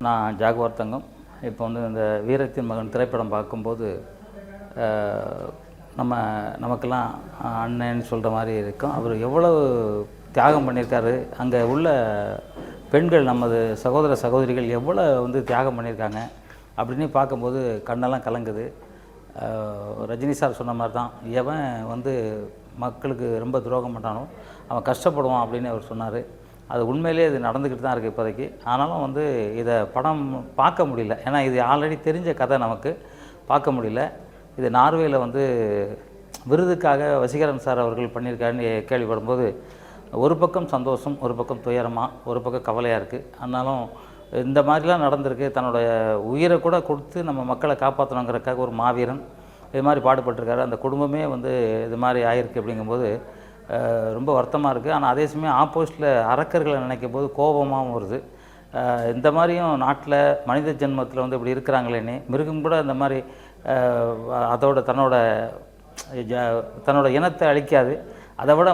நான் ஜாகுவார் தங்கம். இப்போ வந்து இந்த வீரத்தின் மகன் திரைப்படம் பார்க்கும்போது நமக்கெல்லாம் அண்ணன்னு சொல்கிற மாதிரி இருக்கும். அவர் எவ்வளவு தியாகம் பண்ணியிருக்காரு. அங்கே உள்ள பெண்கள், நமது சகோதர சகோதரிகள் எவ்வளோ வந்து தியாகம் பண்ணியிருக்காங்க அப்படின்னு பார்க்கும்போது கண்ணெல்லாம் கலங்குது. ரஜினி சார் சொன்ன மாதிரி தான், எவன் வந்து மக்களுக்கு ரொம்ப துரோகம் பண்ணானோ அவன் கஷ்டப்படுவான் அப்படின்னு அவர் சொன்னார். அது உண்மையிலே இது நடந்துக்கிட்டு தான் இருக்குது இப்போதைக்கு. ஆனாலும் வந்து இதை படம் பார்க்க முடியல, ஏன்னா இது ஆல்ரெடி தெரிஞ்ச கதை, நமக்கு பார்க்க முடியல. இது நார்வேயில் வந்து விருதுக்காக வசீகரன் சார் அவர்கள் பண்ணியிருக்காருன்னு கேள்விப்படும்போது ஒரு பக்கம் சந்தோஷம், ஒரு பக்கம் துயரமாக, ஒரு பக்கம் கவலையாக இருக்குது. ஆனாலும் இந்த மாதிரிலாம் நடந்திருக்கு. தன்னுடைய உயிரை கூட கொடுத்து நம்ம மக்களை காப்பாற்றணுங்கிறக்காக ஒரு மாவீரன் இது மாதிரி பாடுபட்டிருக்காரு. அந்த குடும்பமே வந்து இது மாதிரி ஆயிருக்கு அப்படிங்கும்போது ரொம்ப வருத்தமாக இருக்குது. ஆனால் அதே சமயம் ஆப்போசிட்டில் அரக்கர்களை நினைக்கும் போது கோபமாகவும் வருது. இந்த மாதிரியும் நாட்டில் மனித ஜென்மத்தில் வந்து இப்படி இருக்கிறாங்களேன்னு, மிருகம் கூட இந்த மாதிரி அதோட தன்னோட இனத்தை அழிக்காது. அதை விட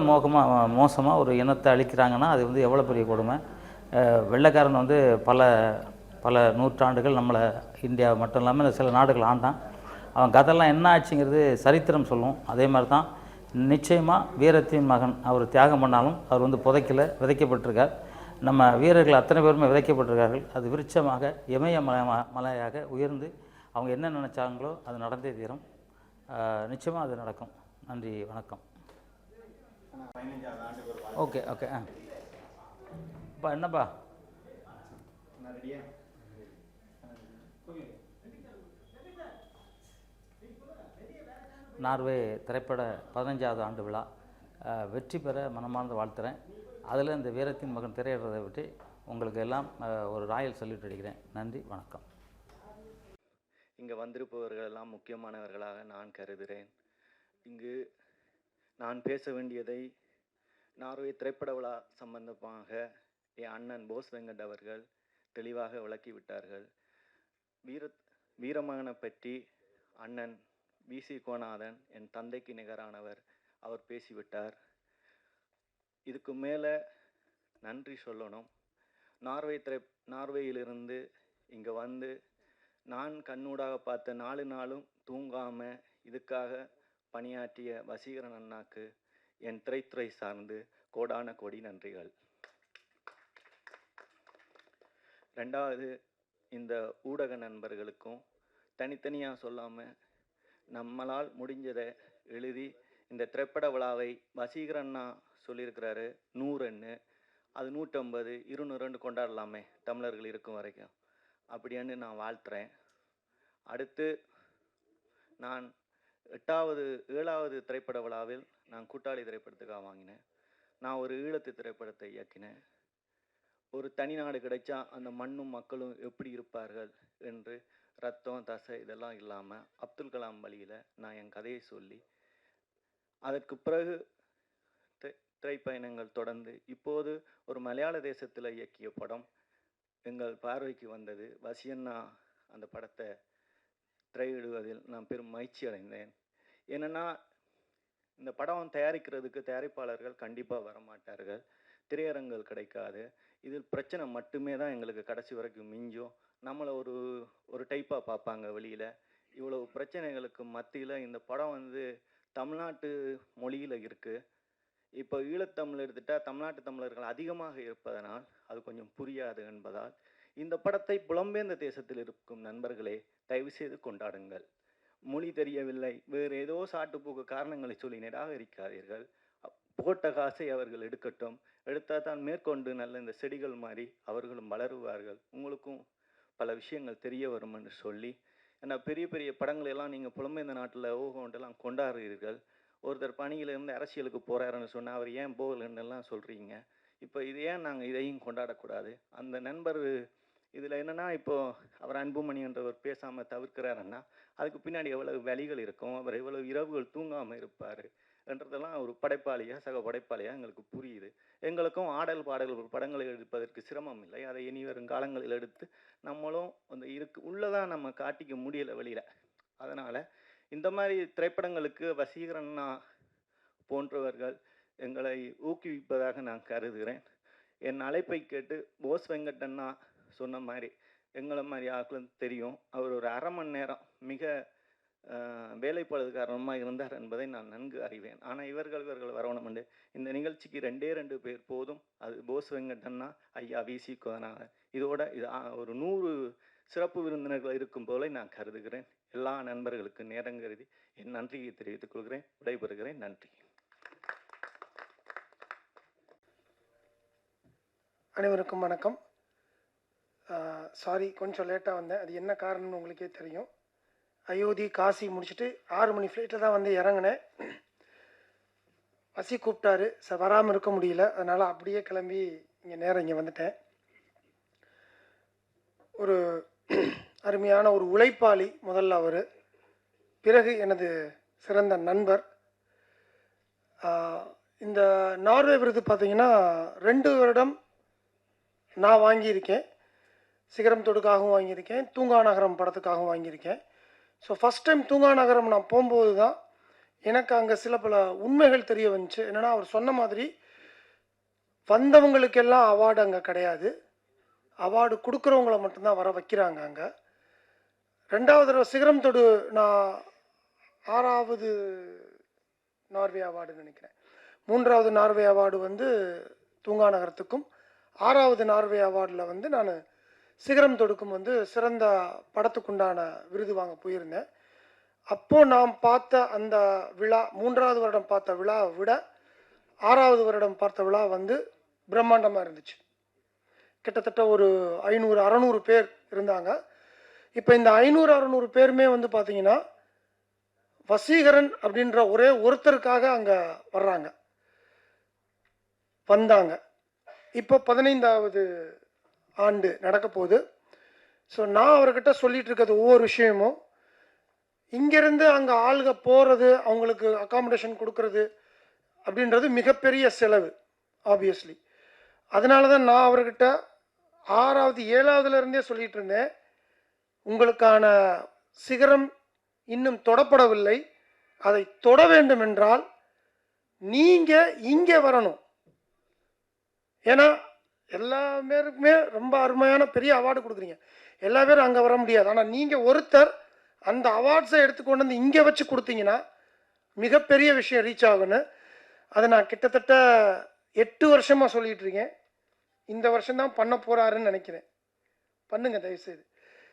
மோசமாக ஒரு இனத்தை அழிக்கிறாங்கன்னா அது வந்து எவ்வளோ பெரிய கொடுமை. வெள்ளைக்காரன் வந்து பல நூற்றாண்டுகள் நம்மளை, இந்தியா மட்டும் இல்லாமல் சில நாடுகள் ஆண்டான். அவன் கதையெல்லாம் என்ன ஆச்சுங்கிறது சரித்திரம் சொல்லும். அதே மாதிரி தான் நிச்சயமாக வீரத்தின் மகன் அவர் தியாகம் பண்ணாலும் அவர் வந்து புதைக்கல, விதைக்கப்பட்டிருக்கார். நம்ம வீரர்கள் அத்தனை பேருமே விதைக்கப்பட்டிருக்கார்கள். அது விருட்சமாக இமய மலையாக உயர்ந்து அவங்க என்ன நினச்சாங்களோ அது நடந்தே தீரும். நிச்சயமாக அது நடக்கும். நன்றி, வணக்கம். Okay okay. அப்பா என்னப்பா நார்வே திரைப்பட 15வது ஆண்டு விழா வெற்றி பெற மனமார்ந்து வாழ்த்துறேன். அதில் இந்த வீரத்தின் மகன் திரையிடுறதை விட்டு உங்களுக்கு எல்லாம் ஒரு ராயல் சல்யூட் அடிக்கிறேன். நன்றி, வணக்கம். இங்கே வந்திருப்பவர்கள் எல்லாம் முக்கியமானவர்களாக நான் கருதுகிறேன். இங்கு நான் பேச வேண்டியதை நார்வே திரைப்பட விழா சம்பந்தமாக என் அண்ணன் போஸ் வெங்கட் அவர்கள் தெளிவாக விளக்கிவிட்டார்கள். வீரமகனை பற்றி அண்ணன் விசி கோநாதன் என் தந்தைக்கு நிகரானவர், அவர் பேசிவிட்டார். இதுக்கு மேலே நன்றி சொல்லணும். நார்வேயிலிருந்து இங்கே வந்து நான் கண்ணூடாக பார்த்த 4 நாளும் தூங்காமல் இதுக்காக பணியாற்றிய வசீகரன் அண்ணாக்கு என் திரைத்துறை சார்ந்து கோடான கோடி நன்றிகள். ரெண்டாவது, இந்த ஊடக நண்பர்களுக்கும் தனித்தனியாக சொல்லாமல் நம்மளால் முடிஞ்சதை எழுதி இந்த திரைப்பட விழாவை வசீகரன்னா சொல்லியிருக்கிறாரு 100ன்னு, அது 150, 200 கொண்டாடலாமே தமிழர்கள் இருக்கும் வரைக்கும் அப்படின்னு நான் வாழ்த்துறேன். அடுத்து நான் 7வது திரைப்பட விழாவில் நான் கூட்டாளி திரைப்படத்துக்காக வாங்கினேன். நான் ஒரு ஈழத்து திரைப்படத்தை இயக்கினேன். ஒரு தனி நாடு கிடைச்சா அந்த மண்ணும் மக்களும் எப்படி இருப்பார்கள் என்று ரத்தம் தசை இதெல்லாம் இல்லாமல் அப்துல் கலாம் வழியில் நான் என் கதையை சொல்லி, அதற்கு பிறகு திரைப்பயணங்கள் தொடர்ந்து இப்போது ஒரு மலையாள தேசத்தில் இயக்கிய படம் எங்கள் பார்வைக்கு வந்தது. வசியண்ணா அந்த படத்தை திரையிடுவதில் நான் பெரும் மகிழ்ச்சி அடைந்தேன். ஏன்னா இந்த படம் தயாரிக்கிறதுக்கு தயாரிப்பாளர்கள் கண்டிப்பாக வரமாட்டார்கள், திரையரங்குகள் கிடைக்காது. இதில் பிரச்சனை மட்டுமே தான் எங்களுக்கு கடைசி வரைக்கும் மிஞ்சும். நம்மளை ஒரு டைப்பாக பார்ப்பாங்க வெளியில். இவ்வளவு பிரச்சனைகளுக்கு மத்தியில் இந்த படம் வந்து தமிழ்நாட்டு மொழியில் இருக்குது. இப்போ ஈழத்தமிழ் எடுத்துட்டால் தமிழ்நாட்டு தமிழர்கள் அதிகமாக இருப்பதனால் அது கொஞ்சம் புரியாது என்பதால் இந்த படத்தை புலம்பெயர்ந்த தேசத்தில் இருக்கும் நண்பர்களே தயவு செய்து கொண்டாடுங்கள். மொழி தெரியவில்லை, வேறு ஏதோ சாட்டுப்போக்கு காரணங்களை சொல்லி நிராகரிக்காதீர்கள். போட்ட காசை அவர்கள் எடுக்கட்டும், எடுத்தால் தான் மேற்கொண்டு நல்ல இந்த செடிகள் மாதிரி அவர்களும் வளருவார்கள், உங்களுக்கும் பல விஷயங்கள் தெரிய வரும் என்று சொல்லி, ஏன்னா பெரிய பெரிய படங்களெல்லாம் நீங்கள் புலம்பெயர்ந்த நாட்டில் ஓகோண்டெல்லாம் கொண்டாடுறீர்கள். ஒருத்தர் பணியிலேருந்து அரசியலுக்கு போகிறாருன்னு சொன்னால் அவர் ஏன் போகலன்னெல்லாம் சொல்கிறீங்க. இப்போ இது ஏன் நாங்கள் இதையும் கொண்டாடக்கூடாது? அந்த நண்பர் இதில் என்னென்னா, இப்போது அவர் அன்புமணி என்றவர் பேசாமல் தவிர்க்கிறாருன்னா அதுக்கு பின்னாடி எவ்வளவு வலிகள் இருக்கும், அவர் எவ்வளவு இரவுகள் தூங்காமல் இருப்பார் என்றதெல்லாம் ஒரு படைப்பாளியாக சக படைப்பாளியாக எங்களுக்கு புரியுது. எங்களுக்கும் ஆடல் பாடல்கள் படங்களை எடுப்பதற்கு சிரமம் இல்லை. அதை இனி வரும் காலங்களில் எடுத்து நம்மளும் அந்த உள்ளதான் நம்ம காட்டிக்க முடியலை வெளியில். அதனால் இந்த மாதிரி திரைப்படங்களுக்கு வசீகரன்னா போன்றவர்கள் எங்களை ஊக்குவிப்பதாக நான் கருதுகிறேன். என் அழைப்பை கேட்டு போஸ் வெங்கட் அண்ணா சொன்ன மாதிரி எங்களை மாதிரி ஆட்களும் தெரியும். அவர் ஒரு அரை மணி நேரம் மிக வேலைப்பளு காரணமாக இருந்தார் என்பதை நான் நன்கு அறிவேன். ஆனால் இவர்கள் வரணும் என்று இந்த நிகழ்ச்சிக்கு 2 பேர் போதும். அது போஸ் வெங்கடண்ணா, ஐயா விசி கோதநாதன். இதோட இது ஒரு 100 சிறப்பு விருந்தினர்கள் இருக்கும் போல நான் கருதுகிறேன். எல்லா நண்பர்களுக்கு நேரம் கருதி என் நன்றியை தெரிவித்துக் கொள்கிறேன். விடைபெறுகிறேன். நன்றி. அனைவருக்கும் வணக்கம். சாரி, கொஞ்சம் லேட்டாக வந்தேன். அது என்ன காரணம்னு உங்களுக்கே தெரியும். அயோத்தி காசி முடிச்சுட்டு 6 மணி ஃப்ளைட்டில் தான் வந்து இறங்கினேன். வசி கூப்பிட்டாரு, வராமல் இருக்க முடியல. அதனால் அப்படியே கிளம்பி இங்கே வந்துட்டேன். ஒரு அருமையான ஒரு உழைப்பாளி முதல்ல அவர், பிறகு எனது சிறந்த நண்பர். இந்த நார்வே விருது பார்த்திங்கன்னா 2 வருடம் நான் வாங்கியிருக்கேன். சிகரம் தொடுக்காகவும் வாங்கியிருக்கேன், தூங்கா நகரம் படத்துக்காகவும் வாங்கியிருக்கேன். ஸோ ஃபஸ்ட் டைம் தூங்கா நகரம் நான் போகும்போது தான் எனக்கு அங்கே சில பல உண்மைகள் தெரிய வந்துச்சு. என்னென்னா, அவர் சொன்ன மாதிரி வந்தவங்களுக்கெல்லாம் அவார்டு அங்கே கிடையாது, அவார்டு கொடுக்குறவங்கள மட்டும்தான் வர வைக்கிறாங்க அங்கே. 2வது தடவை சிகரம் தொடு நான் 6வது நார்வே அவார்டுன்னு நினைக்கிறேன். 3வது நார்வே அவார்டு வந்து தூங்கா நகரத்துக்கும், 6வது நார்வே அவார்டில் வந்து நான் சிகரம் தொடுக்கும் வந்து சிறந்த படத்துக்குண்டான விருது வாங்க போயிருந்தேன். அப்போது நான் பார்த்த அந்த விழா, 3வது வருடம் பார்த்த விழாவை விட 6வது வருடம் பார்த்த விழா வந்து பிரம்மாண்டமாக இருந்துச்சு. கிட்டத்தட்ட ஒரு 500-600 பேர் இருந்தாங்க. இப்போ இந்த 500-600 பேருமே வந்து பார்த்திங்கன்னா வசீகரன் அப்படின்ற ஒரே ஒருத்தருக்காக அங்கே வந்தாங்க. இப்போ 15வது ஆண்டு நடக்க போகுது. ஸோ நான் அவர்கிட்ட சொல்லிகிட்டு இருக்கிறது ஒவ்வொரு விஷயமும், இங்கேருந்து அங்கே ஆளுக போகிறது, அவங்களுக்கு அக்காமடேஷன் கொடுக்கறது அப்படின்றது மிகப்பெரிய செலவு ஆப்வியஸ்லி. அதனால தான் நான் அவர்கிட்ட 6வது 7வதுலேருந்தே சொல்லிகிட்டு இருந்தேன், உங்களுக்கான சிகரம் இன்னும் தொடப்படவில்லை, அதை தொட வேண்டும் என்றால் நீங்கள் இங்கே வரணும். ஏன்னா எல்லா பேருக்குமே ரொம்ப அருமையான பெரிய அவார்டு கொடுக்குறீங்க, எல்லா பேரும் அங்கே வர முடியாது. ஆனால் நீங்கள் ஒருத்தர் அந்த அவார்ட்ஸை எடுத்துக்கொண்டு வந்து இங்கே வச்சு கொடுத்தீங்கன்னா மிகப்பெரிய விஷயம் ரீச் ஆகுன்னு. அதை நான் கிட்டத்தட்ட 8 வருஷமாக சொல்லிகிட்டு இருக்கேன். இந்த வருஷம்தான் பண்ண போகிறாருன்னு நினைக்கிறேன். பண்ணுங்க தயவுசெய்து.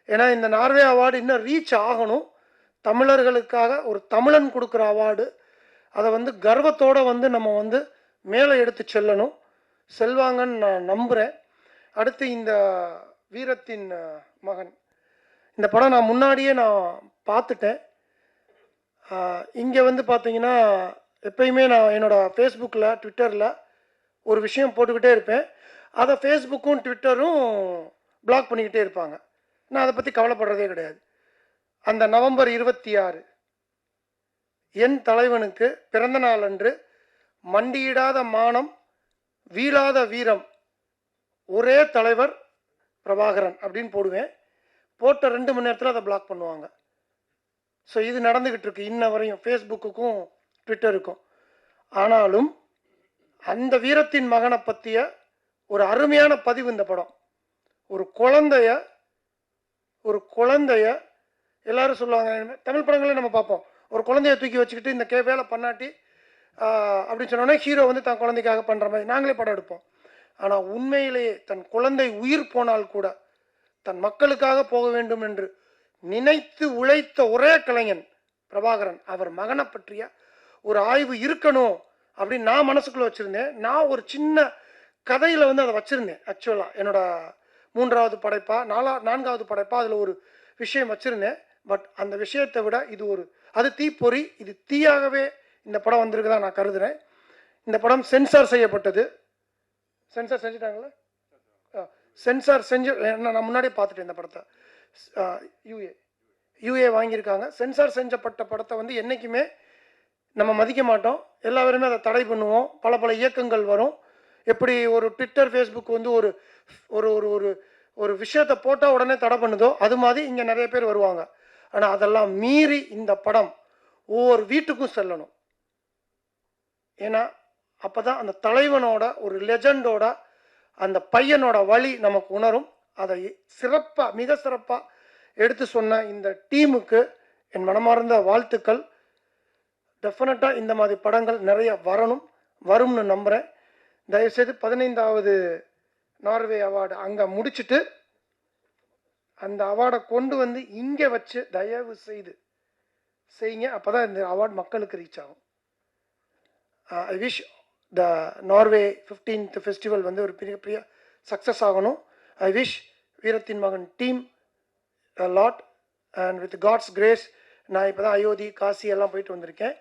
ஏன்னா இந்த நார்வே அவார்டு இன்னும் ரீச் ஆகணும். தமிழர்களுக்காக ஒரு தமிழன் கொடுக்குற அவார்டு, அதை வந்து கர்வத்தோடு வந்து நம்ம வந்து மேலே எடுத்து செல்லணும், செல்வாங்கன்னு நான் நம்புகிறேன். அடுத்து இந்த வீரத்தின் மகன், இந்த படம் நான் முன்னாடியே நான் பார்த்துட்டேன். இங்கே வந்து பார்த்தீங்கன்னா எப்பயுமே நான் என்னோடய ஃபேஸ்புக்கில் ட்விட்டரில் ஒரு விஷயம் போட்டுக்கிட்டே இருப்பேன். அதை ஃபேஸ்புக்கும் ட்விட்டரும் பிளாக் பண்ணிக்கிட்டே இருப்பாங்க. நான் அதை பற்றி கவலைப்படுறதே கிடையாது. அந்த நவம்பர் 26 என் தலைவனுக்கு பிறந்த நாள் அன்று மண்டியிடாத மானம், வீழாத வீரம், ஒரே தலைவர் பிரபாகரன் அப்படின்னு போடுவேன். போட்ட 2 மணி நேரத்தில் அதை பிளாக் பண்ணுவாங்க. ஸோ இது நடந்துக்கிட்டு இருக்கு இன்ன வரையும் ஃபேஸ்புக்குக்கும் ட்விட்டருக்கும். ஆனாலும் அந்த வீரத்தின் மகனை பற்றிய ஒரு அருமையான பதிவு இந்த படம். ஒரு குழந்தைய எல்லாரும் சொல்லுவாங்க, தமிழ் படங்களே நம்ம பார்ப்போம், ஒரு குழந்தைய தூக்கி வச்சுக்கிட்டு இந்த வேலை பண்ணாட்டி அப்படின்னு சொன்னோன்னே ஹீரோ வந்து தன் குழந்தைக்காக பண்ணுற மாதிரி நாங்களே படம் எடுப்போம். ஆனால் உண்மையிலேயே தன் குழந்தை உயிர் போனால் கூட தன் மக்களுக்காக போக வேண்டும் என்று நினைத்து உழைத்த ஒரே கலைஞன் பிரபாகரன். அவர் மகனை பற்றிய ஒரு ஆய்வு இருக்கணும் அப்படின்னு நான் மனசுக்குள்ளே வச்சுருந்தேன். நான் ஒரு சின்ன கதையில் வந்து அதை வச்சுருந்தேன். ஆக்சுவலாக என்னோட 3வது படைப்பா 4வது படைப்பா அதில் ஒரு விஷயம் வச்சுருந்தேன். பட் அந்த விஷயத்தை விட அது தீப்பொறி, இது தீயாகவே இந்த படம் வந்திருக்குதான் நான் கருதுகிறேன். இந்த படம் சென்சார் செய்யப்பட்டது. சென்சார் செஞ்சுட்டாங்களா? சென்சார் செஞ்சு நான் முன்னாடியே பார்த்துட்டேன் இந்த படத்தை. யூஏ வாங்கியிருக்காங்க. சென்சார் செஞ்சப்பட்ட படத்தை வந்து என்றைக்குமே நம்ம மதிக்க மாட்டோம், எல்லா பேருமே அதை தடை பண்ணுவோம். பல இயக்கங்கள் வரும். எப்படி ஒரு ட்விட்டர் ஃபேஸ்புக் வந்து ஒரு ஒரு ஒரு ஒரு விஷயத்தை போட்டால் உடனே தடை பண்ணுதோ, அது மாதிரி இங்கே நிறைய பேர் வருவாங்க. ஆனால் அதெல்லாம் மீறி இந்த படம் ஒவ்வொரு வீட்டுக்கும் செல்லணும். ஏன்னா அப்போ தான் அந்த தலைவனோட, ஒரு லெஜண்டோட, அந்த பையனோட வழி நமக்கு உணரும். அதை சிறப்பாக மிக சிறப்பாக எடுத்து சொன்ன இந்த டீமுக்கு என் மனமார்ந்த வாழ்த்துக்கள். டெஃபினட்டாக இந்த மாதிரி படங்கள் நிறைய வரும்னு நம்புகிறேன். தயவுசெய்து 15வது நார்வே அவார்டு அங்கே முடிச்சுட்டு அந்த அவார்டை கொண்டு வந்து இங்கே வச்சு தயவு செய்து செய்யுங்க. அப்போ தான் இந்த அவார்டு மக்களுக்கு ரீச் ஆகும். I wish the Norway 15th festival வந்து ஒரு பெரிய சக்ஸஸ் ஆகணும். ஐ விஷ் வீரத்தின் மகன் team lot and with God's grace. நான் இப்போ தான் அயோத்தி காசி எல்லாம் போயிட்டு வந்திருக்கேன்.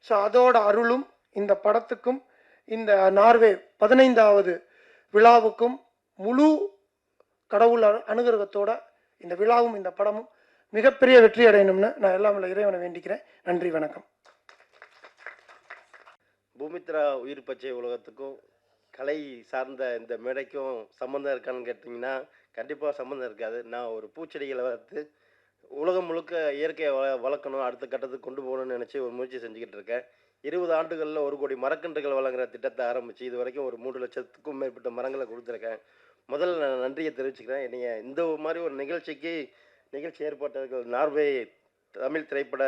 ஸோ அதோட அருளும் இந்த படத்துக்கும் இந்த நார்வே 15வது விழாவுக்கும் முழு கடவுள் அனுகிரகத்தோட இந்த விழாவும் இந்த படமும் மிகப்பெரிய வெற்றி அடையணும்னு நான் எல்லாம் இறைவனை வேண்டிக்கிறேன். நன்றி, வணக்கம். பூமித்ரா உயிர் பச்சை உலகத்துக்கும் கலை சார்ந்த இந்த மேடைக்கும் சம்மந்தம் இருக்கான்னு கேட்டிங்கன்னா கண்டிப்பாக சம்மந்தம் இருக்காது. நான் ஒரு பூச்செடிகளை வளர்த்து உலகம் முழுக்க இயற்கையை வளர்க்கணும், அடுத்த கட்டத்துக்கு கொண்டு போகணும்னு நினச்சி ஒரு முயற்சி செஞ்சுக்கிட்டு இருக்கேன். 20 ஆண்டுகளில் 1 கோடி மரக்கன்றுகள் வழங்குற திட்டத்தை ஆரம்பித்து இது வரைக்கும் ஒரு 3 லட்சத்துக்கும் மேற்பட்ட மரங்களை கொடுத்துருக்கேன். முதல்ல நான் நன்றியை தெரிவிச்சுக்கிறேன். நீங்கள் இந்த மாதிரி ஒரு நிகழ்ச்சி ஏற்பட்டவர்கள் நார்வே தமிழ் திரைப்பட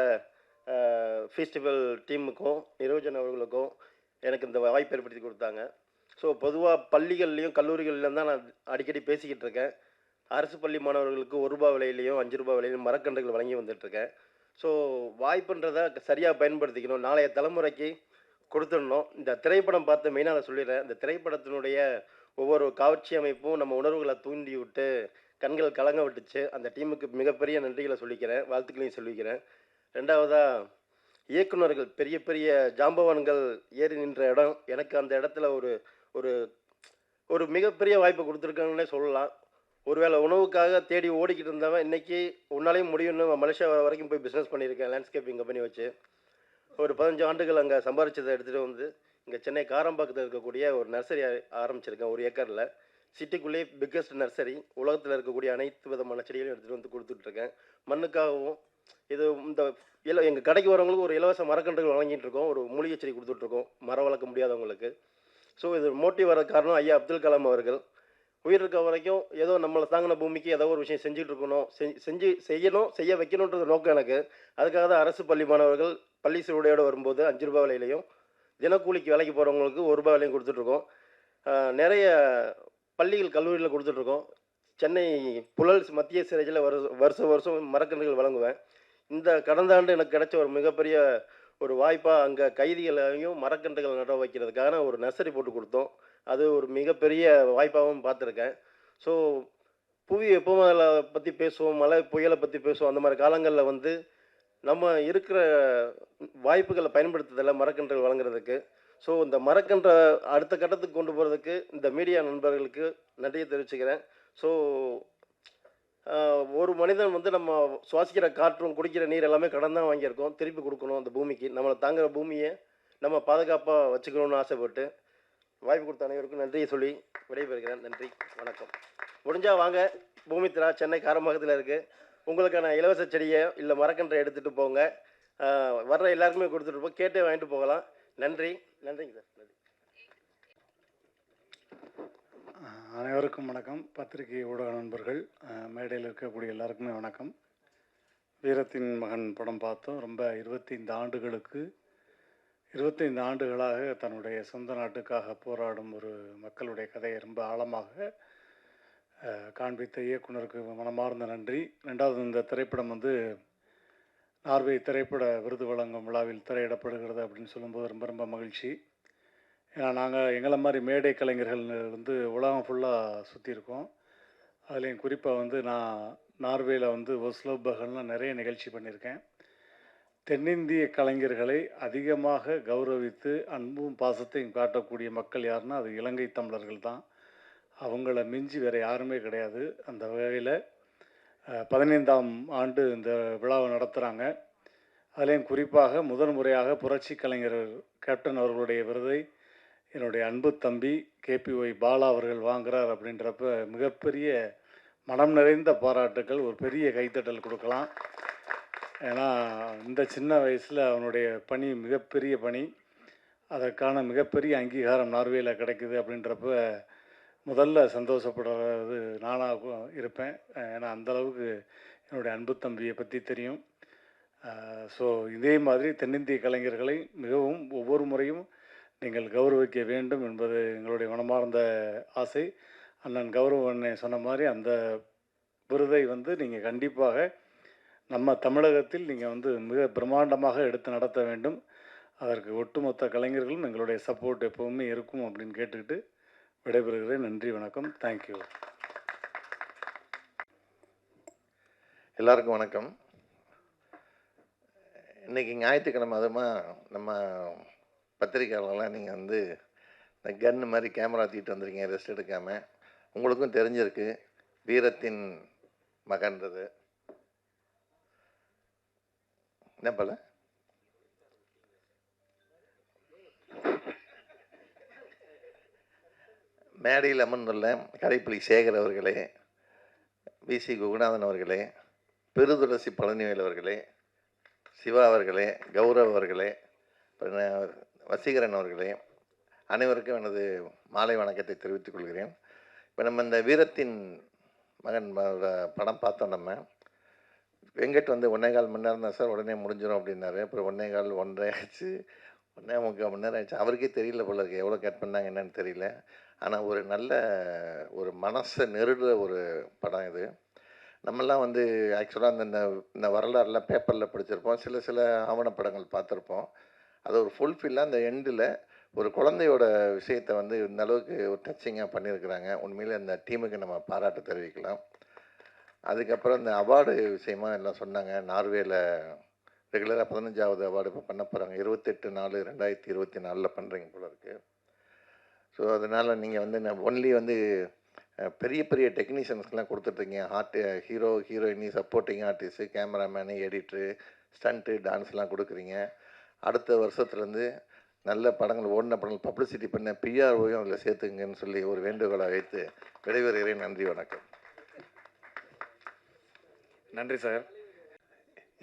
ஃபெஸ்டிவல் டீமுக்கும் நிரோஜன் அவர்களுக்கும் எனக்கு இந்த வாய்ப்பு ஏற்படுத்தி கொடுத்தாங்க. ஸோ பொதுவாக பள்ளிகள்லேயும் கல்லூரிகள்லேயும் தான் நான் அடிக்கடி பேசிக்கிட்டு இருக்கேன். அரசு பள்ளி மாணவர்களுக்கு ₹1 விலையிலையும் ₹5 விலையிலும் மரக்கன்றுகள் வழங்கி வந்துட்டுருக்கேன். ஸோ வாய்ப்புன்றதை சரியாக பயன்படுத்திக்கணும், நாளைய தலைமுறைக்கு கொடுத்துடணும். இந்த திரைப்படம் பார்த்து மெயினாக நான் சொல்லிடுறேன். இந்த திரைப்படத்தினுடைய ஒவ்வொரு காட்சி அமைப்பும் நம்ம உணர்வுகளை தூண்டி விட்டு கண்கள் கலங்க விட்டுச்சு. அந்த டீமுக்கு மிகப்பெரிய நன்றிகளை சொல்லிக்கிறேன், வாழ்த்துக்களையும் சொல்லிக்கிறேன். ரெண்டாவதாக இயக்குநர்கள் பெரிய பெரிய ஜாம்பவான்கள் ஏறி நின்ற இடம், எனக்கு அந்த இடத்துல ஒரு ஒரு மிகப்பெரிய வாய்ப்பு கொடுத்துருக்காங்கன்னே சொல்லலாம். ஒருவேளை உணவுக்காக தேடி ஓடிக்கிட்டு இருந்தவன் இன்றைக்கி உன்னாலையும் முடியும்னு மலேசியா வரைக்கும் போய் பிஸ்னஸ் பண்ணியிருக்கேன். லேண்ட்ஸ்கேப்பிங் கம்பெனி வச்சு ஒரு 15 ஆண்டுகள் அங்கே சம்பாரிச்சதை எடுத்துகிட்டு வந்து இங்கே சென்னை காரம்பாக்கத்தில் இருக்கக்கூடிய ஒரு நர்சரி ஆரம்பிச்சிருக்கேன். 1 ஏக்கரில் சிட்டிக்குள்ளேயே பிக்கஸ்ட் நர்சரி. உலகத்தில் இருக்கக்கூடிய அனைத்து விதமான செடிகளையும் எடுத்துகிட்டு வந்து கொடுத்துட்ருக்கேன். மண்ணுக்காகவும் இது இந்த எங்கள் கடைக்கு வரவங்களுக்கு ஒரு இலவச மரக்கன்றுகள் வழங்கிட்டு இருக்கோம். ஒரு மூலிகை செடி கொடுத்துட்ருக்கோம் மரம் வளர்க்க முடியாதவங்களுக்கு. ஸோ இது மோட்டிவ் வர காரணம் ஐயா அப்துல் கலாம் அவர்கள். உயிர் இருக்க வரைக்கும் ஏதோ நம்மளை தாங்கின பூமிக்கு ஏதோ ஒரு விஷயம் செஞ்சுட்டு இருக்கணும், செய்ய வைக்கணுன்றது நோக்கம் எனக்கு. அதுக்காக தான் அரசு பள்ளி மாணவர்கள் பள்ளி சூடையோடு வரும்போது ₹5 விலையிலையும் தினக்கூலிக்கு வேலைக்கு போகிறவங்களுக்கு ₹1 விலையும் கொடுத்துட்ருக்கோம். நிறைய பள்ளிகள் கல்லூரியில் கொடுத்துட்ருக்கோம். சென்னை புழல் மத்திய சிறையில் வருஷம் மரக்கன்றுகள் வழங்குவேன். இந்த கடந்த ஆண்டு எனக்கு கிடைச்ச ஒரு மிகப்பெரிய ஒரு வாய்ப்பாக அங்கே கைதிகளையும் மரக்கன்றுகள் நட வைக்கிறதுக்கான ஒரு நர்சரி போட்டு கொடுத்தோம். அது ஒரு மிகப்பெரிய வாய்ப்பாகவும் பார்த்துருக்கேன். ஸோ புவி வெப்பமலை பற்றி பேசுவோம், மழை புயலை பற்றி பேசுவோம். அந்த மாதிரி காலங்களில் வந்து நம்ம இருக்கிற வாய்ப்புகளை பயன்படுத்துதில்லை மரக்கன்றுகள் வழங்குறதுக்கு. ஸோ இந்த மரக்கன்றை அடுத்த கட்டத்துக்கு கொண்டு போகிறதுக்கு இந்த மீடியா நண்பர்களுக்கு நன்றியை தெரிவிச்சுக்கிறேன். ஸோ ஒரு மனிதன் வந்து நம்ம சுவாசிக்கிற காற்றும் குடிக்கிற நீர் எல்லாமே கடன் தான் வாங்கியிருக்கோம், திருப்பி கொடுக்கணும் அந்த பூமிக்கு. நம்மளை தாங்குகிற பூமியை நம்ம பாதுகாப்பாக வச்சுக்கணும்னு ஆசைப்பட்டு வாய்ப்பு கொடுத்த அனைவருக்கும் நன்றியை சொல்லி விடைபெறுகிறேன். நன்றி, வணக்கம். முடிஞ்சால் வாங்க, பூமித்ரா சென்னை காரம்பாக்கத்தில் இருக்குது. உங்களுக்கான இலவச செடியை இல்லை மரக்கன்றை எடுத்துகிட்டு போங்க. வர்ற எல்லாருக்குமே கொடுத்துட்டு போய் கேட்டே வாங்கிட்டு போகலாம். நன்றிங்க சார். நன்றி. அனைவருக்கும் வணக்கம். பத்திரிகை ஊடக நண்பர்கள், மேடையில் இருக்கக்கூடிய எல்லாருக்குமே வணக்கம். வீரத்தின் மகன் படம் பார்த்தோம். ரொம்ப 25 ஆண்டுகளாக தன்னுடைய சொந்த நாட்டுக்காக போராடும் ஒரு மக்களுடைய கதையை ரொம்ப ஆழமாக காண்பித்த இயக்குனருக்கு மனமார்ந்த நன்றி. ரெண்டாவது, இந்த திரைப்படம் வந்து நார்வே திரைப்பட விருது வழங்கும் விழாவில் திரையிடப்படுகிறது அப்படின்னு சொல்லும்போது ரொம்ப ரொம்ப மகிழ்ச்சி. ஏன்னா நாங்கள் எங்களை மாதிரி மேடை கலைஞர்கள் வந்து உலகம் ஃபுல்லாக சுற்றியிருக்கோம். அதுலேயும் குறிப்பாக வந்து நான் நார்வேயில் வந்து ஒஸ்லோ பகல்லாம் நிறைய நிகழ்ச்சி பண்ணியிருக்கேன். தென்னிந்திய கலைஞர்களை அதிகமாக கௌரவித்து அன்பும் பாசத்தையும் காட்டக்கூடிய மக்கள் யாருன்னா அது இலங்கை தமிழர்கள் தான். அவங்கள மிஞ்சி வேறு யாருமே கிடையாது. அந்த வகையில் 15ஆம் ஆண்டு இந்த விழாவை நடத்துகிறாங்க. அதுலேயும் குறிப்பாக முதன் முறையாக புரட்சி கலைஞர் கேப்டன் அவர்களுடைய விருதை என்னுடைய அன்பு தம்பி KPY பாலா அவர்கள் வாங்குகிறார். அப்படின்றப்ப மிகப்பெரிய மனம் நிறைந்த பாராட்டுக்கள், ஒரு பெரிய கைத்தட்டல் கொடுக்கலாம். ஏன்னா இந்த சின்ன வயசில் அவனுடைய பணி மிகப்பெரிய பணி, அதற்கான மிகப்பெரிய அங்கீகாரம் நார்வேயில் கிடைக்குது. அப்படின்றப்ப முதல்ல சந்தோஷப்படுறது நானாக இருப்பேன். ஏன்னா அந்தளவுக்கு என்னுடைய அன்பு தம்பியை பற்றி தெரியும். ஸோ இதே மாதிரி தென்னிந்திய கலைஞர்களை மிகவும் ஒவ்வொரு முறையும் நீங்கள் கௌரவிக்க வேண்டும் என்பது எங்களுடைய மனமார்ந்த ஆசை. அண்ணன் கௌரவண்ணே சொன்ன மாதிரி அந்த விருதை நீங்கள் கண்டிப்பாக நம்ம தமிழகத்தில் நீங்கள் மிக பிரம்மாண்டமாக எடுத்து நடத்த வேண்டும். அதற்கு ஒட்டுமொத்த கலைஞர்களும் எங்களுடைய சப்போர்ட் எப்போவுமே இருக்கும் அப்படின்னு கேட்டுக்கிட்டு விடைபெறுகிறேன். நன்றி, வணக்கம். தேங்க்யூ. எல்லாருக்கும் வணக்கம். இன்றைக்கி ஞாயிற்றுக்கிழமை அதுமாக நம்ம பத்திரிக்கையாளர்லாம் நீங்கள் இந்த கன்னு மாதிரி கேமரா தூக்கிட்டு வந்துருக்கீங்க ரெஸ்ட் எடுக்காமல். உங்களுக்கும் தெரிஞ்சிருக்கு வீரத்தின் மகன்றது என்ன போல. மேடையில் அமர்ந்துள்ள கடைப்புலி சேகர் அவர்களே, விசி குகுநாதன் அவர்களே, பெருதுளசி பழனிவேல் அவர்களே, சிவா அவர்களே, கௌரவ் அவர்களே, வசீகரன் அவர்களே, அனைவருக்கும் எனது மாலை வணக்கத்தை தெரிவித்துக் கொள்கிறேன். இப்போ நம்ம இந்த வீரத்தின் மகன் படம் பார்த்தோம். நம்ம வெங்கட் 1.25 மணி நேரம் தான் சார், உடனே முடிஞ்சிடும் அப்படின்னாரு. அப்புறம் 1.25 1.5 ஆச்சு, 1.25 மணி நேரம் ஆச்சு. அவருக்கே தெரியல போல இருக்கு எவ்வளோ கட் பண்ணாங்க என்னன்னு தெரியல. ஆனால் ஒரு நல்ல ஒரு மனசை நெருடுற ஒரு படம் இது. நம்மெல்லாம் ஆக்சுவலாக இந்த வரலாறுலாம் பேப்பரில் படிச்சிருப்போம், சில ஆவணப்படங்கள் பார்த்துருப்போம். அது ஒரு ஃபுல்ஃபில்லாக அந்த எண்டில் ஒரு குழந்தையோட விஷயத்தை இந்த அளவுக்கு ஒரு டச்சிங்காக பண்ணியிருக்கிறாங்க. உண்மையிலே அந்த டீமுக்கு நம்ம பாராட்டு தெரிவிக்கலாம். அதுக்கப்புறம் இந்த அவார்டு விஷயமா எல்லாம் சொன்னாங்க. நார்வேல ரெகுலராக 15வது அவார்டு இப்போ பண்ண போகிறாங்க. 28/4/2024 பண்ணுறீங்க போல இருக்குது. ஸோ அதனால் நீங்கள் ஒன்லி பெரிய பெரிய டெக்னீஷியன்ஸ்க்கெலாம் கொடுத்துட்ருக்கீங்க. ஹீரோ ஹீரோயினி, supporting artist, cameraman, editor, stunt, டான்ஸ்லாம் கொடுக்குறீங்க. அடுத்த வருஷத்துலேருந்து நல்ல படங்கள், ஓடின படங்கள் பப்ளிசிட்டி பண்ண பிஆர்ஓயும் அதில் சேர்த்துங்கன்னு சொல்லி ஒரு வேண்டுகோளை வைத்து விடைபெறுகிறேன். நன்றி, வணக்கம். நன்றி சார்.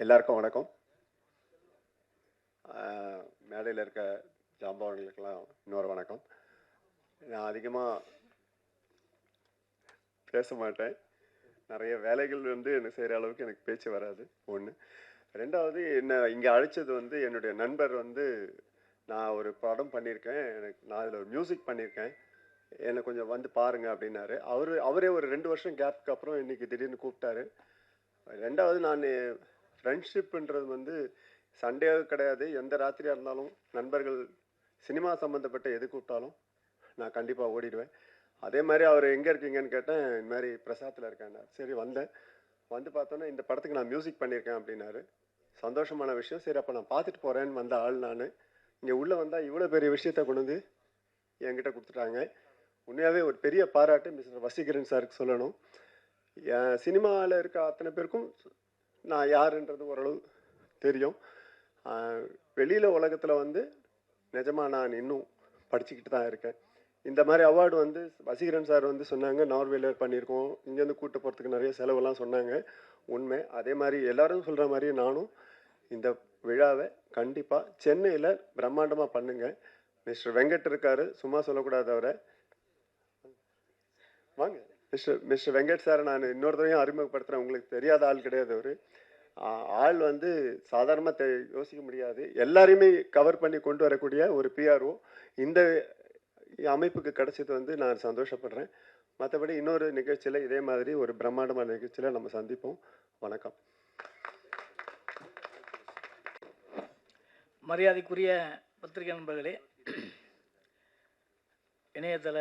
எல்லாருக்கும் வணக்கம். மேடையில் இருக்க ஜாம்பவர்களுக்கெல்லாம் இன்னொரு வணக்கம். நான் அதிகமாக பேச மாட்டேன். நிறைய வேலைகள் எனக்கு செய்கிற அளவுக்கு எனக்கு பேச்சு வராது. ஒன்று. ரெண்டாவது, என்ன இங்கே அழைச்சது என்னுடைய நண்பர் நான் ஒரு படம் பண்ணியிருக்கேன், நான் அதில் ஒரு மியூசிக் பண்ணியிருக்கேன், என்னை கொஞ்சம் பாருங்க அப்படின்னாரு. அவரே ஒரு 2 வருஷம் கேப்புக்கு அப்புறம் இன்றைக்கி திடீர்னு கூப்பிட்டாரு. ரெண்டாவது, நான் ஃப்ரெண்ட்ஷிப்புன்றது சண்டேயாக கிடையாது. எந்த ராத்திரியாக இருந்தாலும் நண்பர்கள் சினிமா சம்மந்தப்பட்ட எது கூப்பிட்டாலும் நான் கண்டிப்பாக ஓடிடுவேன். அதே மாதிரி அவர் எங்கே இருக்கீங்கன்னு கேட்டேன். இந்த மாதிரி பிரசாத்தில் இருக்கேன். சரி வந்தேன். பார்த்தோன்னே இந்த படத்துக்கு நான் மியூசிக் பண்ணியிருக்கேன் அப்படின்னாரு. சந்தோஷமான விஷயம். சரி அப்போ நான் பார்த்துட்டு போகிறேன்னு வந்த ஆள் நான். இங்கே உள்ளே வந்தால் இவ்வளோ பெரிய விஷயத்தை கொண்டு என்கிட்ட கொடுத்துட்டாங்க. உண்மையாகவே ஒரு பெரிய பாராட்டு மிஸ்டர் வசீகரன் சாருக்கு சொல்லணும். சினிமாவில் இருக்க அத்தனை பேருக்கும் நான் யாருன்றது ஓரளவு தெரியும். வெளியில் உலகத்தில் நிஜமாக நான் இன்னும் படிச்சுக்கிட்டு தான் இருக்கேன். இந்த மாதிரி அவார்டு வசீகரன் சார் சொன்னாங்க, நார்வேல பண்ணியிருக்கோம், இங்கேருந்து கூட்டு போகிறதுக்கு நிறைய செலவெல்லாம் சொன்னாங்க. உண்மை. அதே மாதிரி எல்லாரும் சொல்கிற மாதிரி நானும் இந்த விழாவை கண்டிப்பாக சென்னையில் பிரம்மாண்டமாக பண்ணுங்க. மிஸ்டர் வெங்கட் இருக்காரு, சும்மா சொல்லக்கூடாது அவரை. வாங்க மிஸ்டர் வெங்கட் சார் நான் இன்னொரு தடவையும் அறிமுகப்படுத்துகிறேன். உங்களுக்கு தெரியாத ஆள் கிடையாது. அவர் ஆள் சாதாரணமாக யோசிக்க முடியாது. எல்லாரையுமே கவர் பண்ணி கொண்டு வரக்கூடிய ஒரு பிஆர்ஓ இந்த அமைப்புக்கு கிடைச்சது நான் சந்தோஷப்படுறேன். மற்றபடி இன்னொரு நிகழ்ச்சியில் இதே மாதிரி ஒரு பிரம்மாண்டமான நிகழ்ச்சியில் நம்ம சந்திப்போம். வணக்கம். மரியாதைக்குரிய பத்திரிகை நண்பர்களே, இணையதள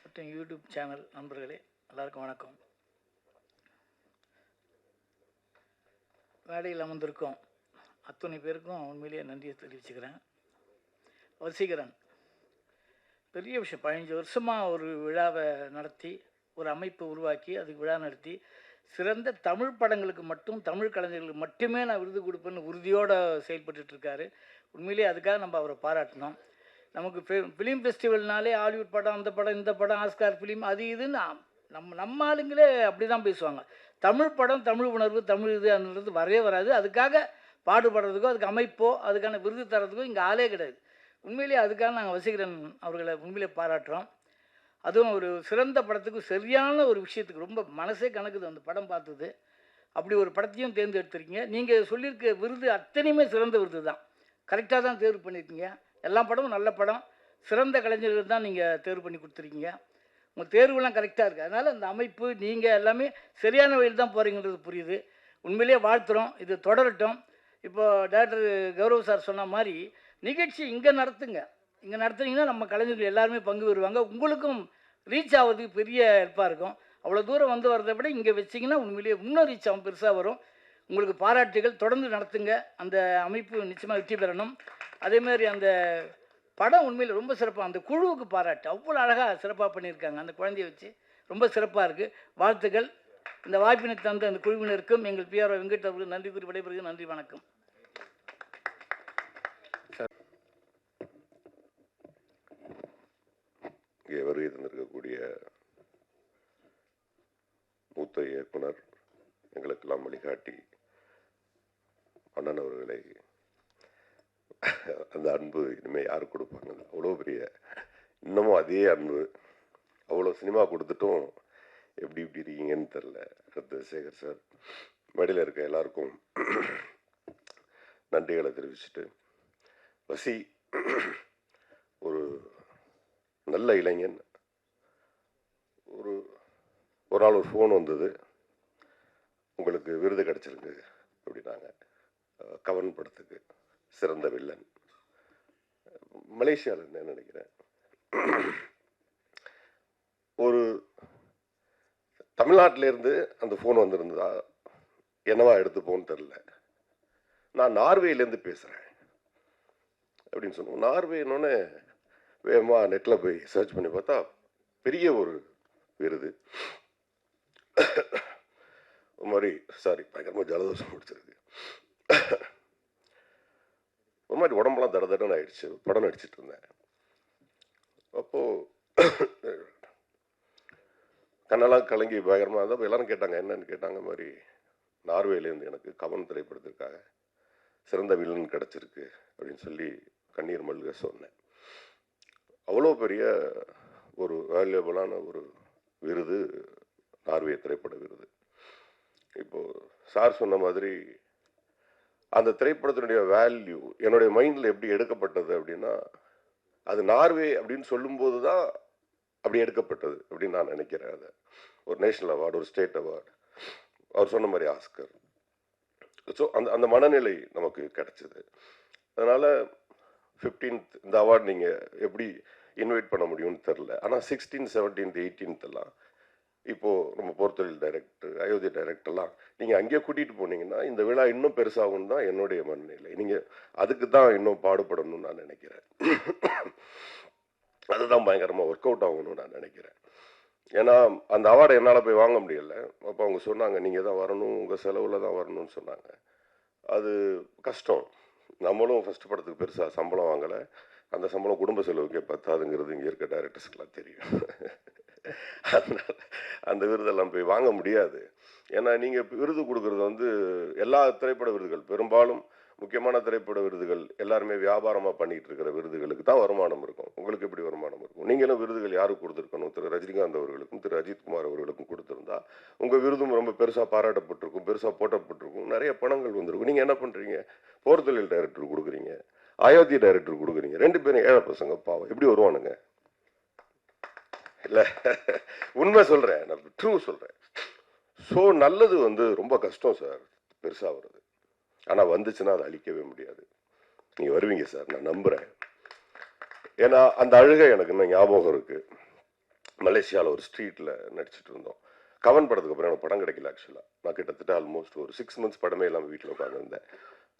மற்றும் யூடியூப் சேனல் நண்பர்களே, எல்லாருக்கும் வணக்கம். மேடையில் அமர்ந்திருக்கோம் அத்தனை பேருக்கும் உண்மையிலேயே நன்றியை தெரிவிச்சுக்கிறேன். வசீகரன் பெரிய விஷயம். 15 வருஷமாக ஒரு விழாவை நடத்தி, ஒரு அமைப்பு உருவாக்கி, அதுக்கு விழா நடத்தி, சிறந்த தமிழ் படங்களுக்கு மட்டும், தமிழ் கலைஞர்களுக்கு மட்டுமே நான் விருது கொடுப்பேன்னு உறுதியோடு செயல்பட்டுருக்காரு. உண்மையிலேயே அதுக்காக நம்ம அவரை பாராட்டணும். நமக்கு ஃபிலிம் ஃபெஸ்டிவல்னாலே ஹாலிவுட் படம், அந்த படம், இந்த படம், ஆஸ்கார் ஃபிலிம், அது இதுன்னு நம்ம ஆளுங்களே அப்படி தான் பேசுவாங்க. தமிழ் படம், தமிழ் உணர்வு, தமிழ் இதுன்றது வரவே வராது. அதுக்காக பாடுபடுறதுக்கோ, அதுக்கு அமைப்போ, அதுக்கான விருது தரதுக்கோ இங்கே ஆளே கிடையாது. உண்மையிலேயே அதுக்காக நாங்கள் வசீகரன் அவர்களை உண்மையிலே பாராட்டுறோம். அதுவும் ஒரு சிறந்த படத்துக்கு சரியான ஒரு விஷயத்துக்கு ரொம்ப மனசே கணக்குது அந்த படம் பார்த்தது. அப்படி ஒரு படத்தையும் தேர்ந்தெடுத்திருக்கீங்க. நீங்கள் சொல்லியிருக்க விருது அத்தனையுமே சிறந்த விருது தான். கரெக்டாக தான் தேர்வு பண்ணியிருக்கீங்க. எல்லா படமும் நல்ல படம். சிறந்த கலைஞர்கள் தான் நீங்கள் தேர்வு பண்ணி கொடுத்துருக்கீங்க. உங்கள் தேர்வுலாம் கரெக்டாக இருக்குது. அதனால் அந்த அமைப்பு நீங்கள் எல்லாமே சரியான வழியில் தான் போகிறீங்கன்றது புரியுது. உண்மையிலேயே வாழ்த்துறோம். இது தொடரட்டும். இப்போ டாக்டர் கௌரவ் சார் சொன்ன மாதிரி நிகழ்ச்சி இங்கே நடத்துங்க. இங்கே நடத்துனீங்கன்னா நம்ம கலைஞர்கள் எல்லாருமே பங்கு பெறுவாங்க. உங்களுக்கும் ரீச் ஆகிறதுக்கு பெரிய ஹெல்ப்பாக இருக்கும். அவ்வளோ தூரம் வந்து வரதை விட இங்கே வச்சிங்கன்னா உண்மையிலேயே இன்னும் ரீச் ஆகும், பெருசாக வரும். உங்களுக்கு பாராட்டுகள். தொடர்ந்து நடத்துங்க. அந்த அமைப்பு நிச்சயமாக வெற்றி பெறணும். அதேமாதிரி அந்த படம் உண்மையில் ரொம்ப சிறப்பாக, அந்த குழுவுக்கு பாராட்டு. அவ்வளோ அழகாக சிறப்பாக பண்ணியிருக்காங்க. அந்த குழந்தைய வச்சு ரொம்ப சிறப்பாக இருக்குது. வாழ்த்துக்கள். இந்த வாய்ப்பினை தந்த அந்த குழுவினருக்கும் எங்கள் பிஆர்ஓ வெங்கட் அவர்களுக்கு நன்றி கூறி விடைபெறுகிறேன். நன்றி, வணக்கம். இங்கே வருகை தந்திருக்கக்கூடிய மூத்த இயக்குனர், எங்களுக்கெல்லாம் வழிகாட்டி அண்ணன் அவர்களை, அந்த அன்பு இனிமேல் யார் கொடுப்பாங்க? அவ்வளோ பெரிய, இன்னமும் அதே அன்பு. அவ்வளோ சினிமா கொடுத்துட்டும் எப்படி இப்படி இருக்கீங்கன்னு தெரில. அடுத்து சேகர் சார், மேடையில் இருக்க எல்லாருக்கும் நன்றிகளை தெரிவிச்சுட்டு, வசி ஒரு நல்ல இளைஞன். ஒரு நாள் ஒரு ஃபோன் வந்தது, உங்களுக்கு விருது கிடச்சிருக்கு அப்படின்னாங்க. கவன் படத்துக்கு சிறந்த வில்லன். மலேசியாவில் நினைக்கிறேன். ஒரு தமிழ்நாட்டிலேருந்து அந்த ஃபோன் வந்திருந்ததா என்னவா எடுத்துப்போன்னு தெரில. நான் நார்வேலேருந்து பேசுகிறேன் அப்படின்னு சொன்னோம். நார்வேன்னொன்னே வேகமாக நெட்டில் போய் சர்ச் பண்ணி பார்த்தா பெரிய ஒரு விருது. ஒரு மாதிரி பயங்கரமாக ஜலதோஷம் முடிச்சிருக்கு. ஒரு மாதிரி உடம்பெல்லாம் தடன்னு ஆயிடுச்சு. படம் நடிச்சிட்டு இருந்தேன். அப்போது கண்ணெல்லாம் கலங்கி பயங்கரமாக இருந்தால் எல்லாரும் கேட்டாங்க, என்னன்னு கேட்டாங்க. மாதிரி நார்வேலேருந்து எனக்கு கவன் திரைப்படத்திற்காக சிறந்த வில்லன் கிடச்சிருக்கு அப்படின்னு சொல்லி கண்ணீர் மல்க சொன்னேன். அவ்வளோ பெரிய ஒரு வேல்யூபிளான ஒரு விருது நார்வே திரைப்பட விருது. இப்போது சார் சொன்ன மாதிரி அந்த திரைப்படத்தினுடைய வேல்யூ என்னுடைய மைண்டில் எப்படி எடுக்கப்பட்டது அப்படின்னா, அது நார்வே அப்படின்னு சொல்லும்போது தான் அப்படி எடுக்கப்பட்டது அப்படின்னு நான் நினைக்கிறேன். அதை ஒரு நேஷனல் அவார்டு, ஒரு ஸ்டேட் அவார்டு, அவர் சொன்ன மாதிரி ஆஸ்கர். ஸோ அந்த மனநிலை நமக்கு கிடைச்சிது. அதனால் 15th இந்த அவார்டு நீங்கள் எப்படி இன்வைட் பண்ண முடியும்னு தெரில. ஆனால் 16th, 17th, 18th எல்லாம் இப்போது நம்ம போர்த்தொழில் டைரக்டர், அயோத்தி டைரக்டர்லாம் நீங்கள் அங்கேயே கூட்டிகிட்டு போனீங்கன்னா இந்த விழா இன்னும் பெருசாகும் தான் என்னுடைய மனநிலை. நீங்கள் அதுக்கு தான் இன்னும் பாடுபடணும்னு நான் நினைக்கிறேன். அதுதான் பயங்கரமாக ஒர்க் அவுட் ஆகணும்னு நான் நினைக்கிறேன். ஏன்னா அந்த அவார்டை என்னால் போய் வாங்க முடியலை. அப்போ அவங்க சொன்னாங்க, நீங்கள் தான் வரணும், உங்கள் செலவில் தான் வரணும்னு சொன்னாங்க. அது கஷ்டம். நம்மளும் ஃபஸ்ட் படத்துக்கு பெருசாக சம்பளம் வாங்கலை. அந்த சம்பளம் குடும்ப செலவுக்கே பத்தாதுங்கிறது இங்கே இருக்க டைரக்டர்ஸ்க்கெலாம் தெரியும். அதனால் அந்த விருதெல்லாம் போய் வாங்க முடியாது. ஏன்னா நீங்கள் விருது கொடுக்குறது வந்து எல்லா திரைப்பட விருதுகள், பெரும்பாலும் முக்கியமான திரைப்பட விருதுகள் எல்லாருமே வியாபாரமாக பண்ணிகிட்டு இருக்கிற விருதுகளுக்கு தான் வருமானம் இருக்கும். உங்களுக்கு எப்படி வருமானம் இருக்கும்? நீங்களும் விருதுகள் யாருக்கு கொடுத்துருக்கணும்? திரு ரஜினிகாந்த் அவர்களுக்கும் திரு அஜித்குமார் அவர்களுக்கும் கொடுத்துருந்தா உங்கள் விருதும் ரொம்ப பெருசாக பாராட்டப்பட்டிருக்கும், பெருசாக போட்டப்பட்டிருக்கும், நிறைய பணங்கள் வந்திருக்கும். நீங்கள் என்ன பண்ணுறீங்க? போர்த்தொழில் டைரக்டர் கொடுக்குறீங்க, அயோத்தி டைரக்டர் கொடுக்குறீங்க. 2 பேரும் ஏழை பசங்க, பாவம், எப்படி வருவானுங்க? இல்லை, உண்மை சொல்கிறேன், நான் ட்ரூ சொல்கிறேன். ஸோ நல்லது வந்து ரொம்ப கஷ்டம் சார், பெருசாக வருது. ஆனால் வந்துச்சுன்னா அதை அழிக்கவே முடியாது. நீங்கள் வருவீங்க சார், நான் நம்புகிறேன். ஏன்னா அந்த அழுகை எனக்கு இன்னும் ஞாபகம் இருக்குது. மலேசியாவில் ஒரு ஸ்ட்ரீட்டில் நடிச்சிட்டு இருந்தோம். கவன் படத்துக்கு அப்புறம் எனக்கு படம் கிடைக்கல. ஆக்சுவலாக நான் கிட்டத்தட்ட ஆல்மோஸ்ட் ஒரு 6 months படமே இல்லாமல் வீட்டில் உட்காந்துருந்தேன்.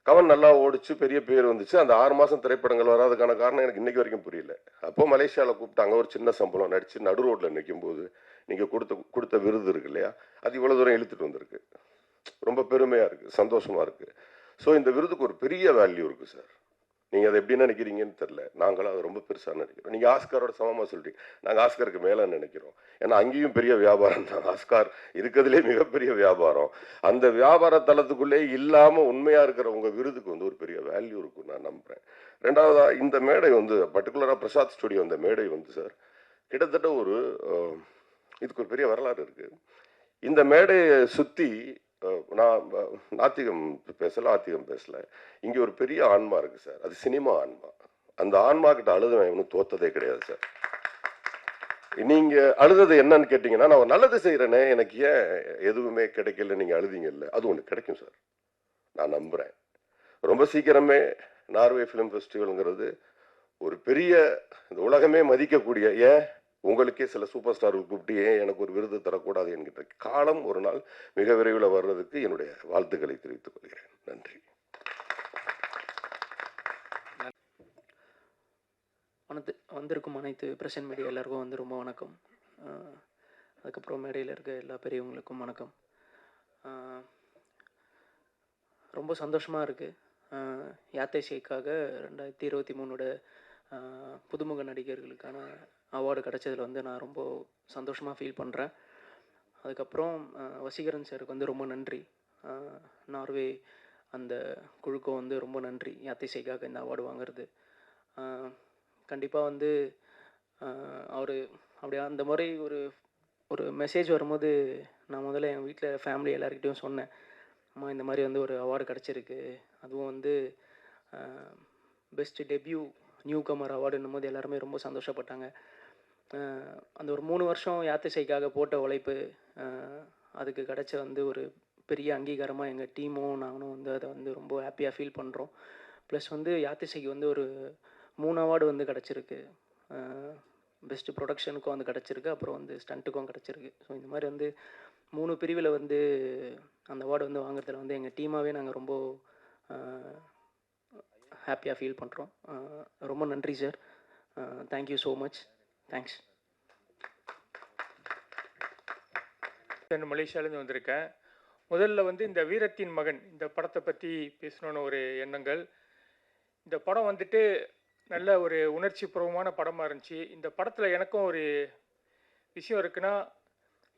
கவன் நல்லா ஓடிச்சு, பெரிய பேர் வந்துச்சு. அந்த 6 மாதம் திரைப்படங்கள் வராதுக்கான காரணம் எனக்கு இன்றைக்கி வரைக்கும் புரியல. அப்போது மலேசியாவில் கூப்பிட்டாங்க, ஒரு சின்ன சம்பளம் நடித்து நடு ரோட்டில் நிற்கும்போது நீங்கள் கொடுத்த விருது இருக்கு இல்லையா, அது இவ்வளோ தூரம் இழுத்துட்டு வந்திருக்கு. ரொம்ப பெருமையாக இருக்குது, சந்தோஷமாக இருக்குது. ஸோ இந்த விருதுக்கு ஒரு பெரிய வேல்யூ இருக்குது சார். நீங்கள் அதை எப்படி நினைக்கிறீங்கன்னு தெரில. நாங்களும் அதை ரொம்ப பெருசாக நினைக்கிறோம். நீங்கள் ஆஸ்காரோட சமமாக சொல்லிட்டீங்க. நாங்கள் ஆஸ்கருக்கு மேலே நினைக்கிறோம். ஏன்னா அங்கேயும் பெரிய வியாபாரம் தான். ஆஸ்கார் இருக்கிறதுலே மிகப்பெரிய வியாபாரம். அந்த வியாபார தளத்துக்குள்ளே இல்லாமல் உண்மையாக இருக்கிற உங்கள் விருதுக்கு வந்து ஒரு பெரிய வேல்யூ இருக்குன்னு நான் நம்புகிறேன். ரெண்டாவதாக இந்த மேடை வந்து பர்டிகுலராக பிரசாத் ஸ்டுடியோ, அந்த மேடை வந்து சார் கிட்டத்தட்ட ஒரு இதுக்கு ஒரு பெரிய வரலாறு இருக்குது. இந்த மேடையை சுற்றி நான் நாத்திகம் பேசலை, ஆத்திகம் பேசலை. இங்கே ஒரு பெரிய ஆன்மா இருக்குது சார், அது சினிமா ஆன்மா. அந்த ஆன்மா கிட்ட அழுதவன் இன்னும் தோத்ததே கிடையாது சார். நீங்கள் அழுதது என்னன்னு கேட்டிங்கன்னா, நான் ஒரு நல்லது செய்கிறேனே, எனக்கு ஏன் எதுவுமே கிடைக்கல, நீங்கள் அழுதிங்கல்ல, அது ஒன்று கிடைக்கும் சார், நான் நம்புகிறேன். ரொம்ப சீக்கிரமே நார்வே ஃபிலிம் ஃபெஸ்டிவலுங்கிறது ஒரு பெரிய, இந்த உலகமே மதிக்கக்கூடிய, ஏன் உங்களுக்கே சில சூப்பர் ஸ்டார்கள் கூப்பிட்டு ஏன் எனக்கு ஒரு விருது தரக்கூடாது என்கிற காலம் ஒரு நாள் மிக விரைவில் வர்றதுக்கு என்னுடைய வாழ்த்துக்களை தெரிவித்துக் கொள்கிறேன். நன்றி. வந்திருக்கும் அனைத்து பிரசன்ட் மீடியா எல்லாருக்கும் வந்து ரொம்ப வணக்கம். அதுக்கப்புறம் மேடையில் இருக்க எல்லா பெரியவங்களுக்கும் வணக்கம். ரொம்ப சந்தோஷமாக இருக்குது. யாத்தை ஷேக்காக 2023 புதுமுக நடிகர்களுக்கான அவார்டு கிடச்சதில் வந்து நான் ரொம்ப சந்தோஷமாக ஃபீல் பண்ணுறேன். அதுக்கப்புறம் வசீகரன் சாருக்கு வந்து ரொம்ப நன்றி. நார்வே அந்த குழுக்கும் வந்து ரொம்ப நன்றி, யாத்தை ஷேக்காக இந்த அவார்டு வாங்குறது. கண்டிப்பாக வந்து அவர் அப்படியே அந்த முறை ஒரு மெசேஜ் வரும்போது நான் முதல்ல என் வீட்டில் ஃபேமிலி எல்லாருக்கிட்டையும் சொன்னேன், அம்மா இந்த மாதிரி வந்து ஒரு அவார்டு கிடச்சிருக்கு, அதுவும் வந்து பெஸ்ட் டெபியூ நியூ கமர் அவார்டுன்னும் போது எல்லாருமே ரொம்ப சந்தோஷப்பட்டாங்க. அந்த ஒரு 3 வருஷம் யாத்திசைக்காக போட்ட உழைப்பு, அதுக்கு கிடச்ச வந்து ஒரு பெரிய அங்கீகாரமாக எங்கள் டீமும் நானும் வந்து அதை வந்து ரொம்ப ஹாப்பியாக ஃபீல் பண்ணுறோம். ப்ளஸ் வந்து யாத்திசைக்கு வந்து ஒரு 3 அவார்டு வந்து கிடச்சிருக்கு. பெஸ்ட்டு ப்ரொடக்ஷனுக்கும் வந்து கிடச்சிருக்கு, அப்புறம் வந்து ஸ்டண்ட்டுக்கும் கிடச்சிருக்கு. ஸோ இந்த மாதிரி வந்து 3 பிரிவில் வந்து அந்த அவார்டு வந்து வாங்குறதுல வந்து எங்கள் டீமாகவே நாங்கள் ரொம்ப ஹாப்பியாக ஃபீல் பண்ணுறோம். ரொம்ப நன்றி sir. Thank you so much. Thanks. மலேசியாவிலேருந்து வந்திருக்கேன். முதல்ல வந்து இந்த வீரத்தின் மகன் இந்த படத்தை பற்றி பேசணுன்னு ஒரு எண்ணங்கள். இந்த படம் வந்துட்டு நல்ல ஒரு உணர்ச்சி பூர்வமான படமாக இருந்துச்சு. இந்த படத்தில் எனக்கும் ஒரு விஷயம் இருக்குன்னா,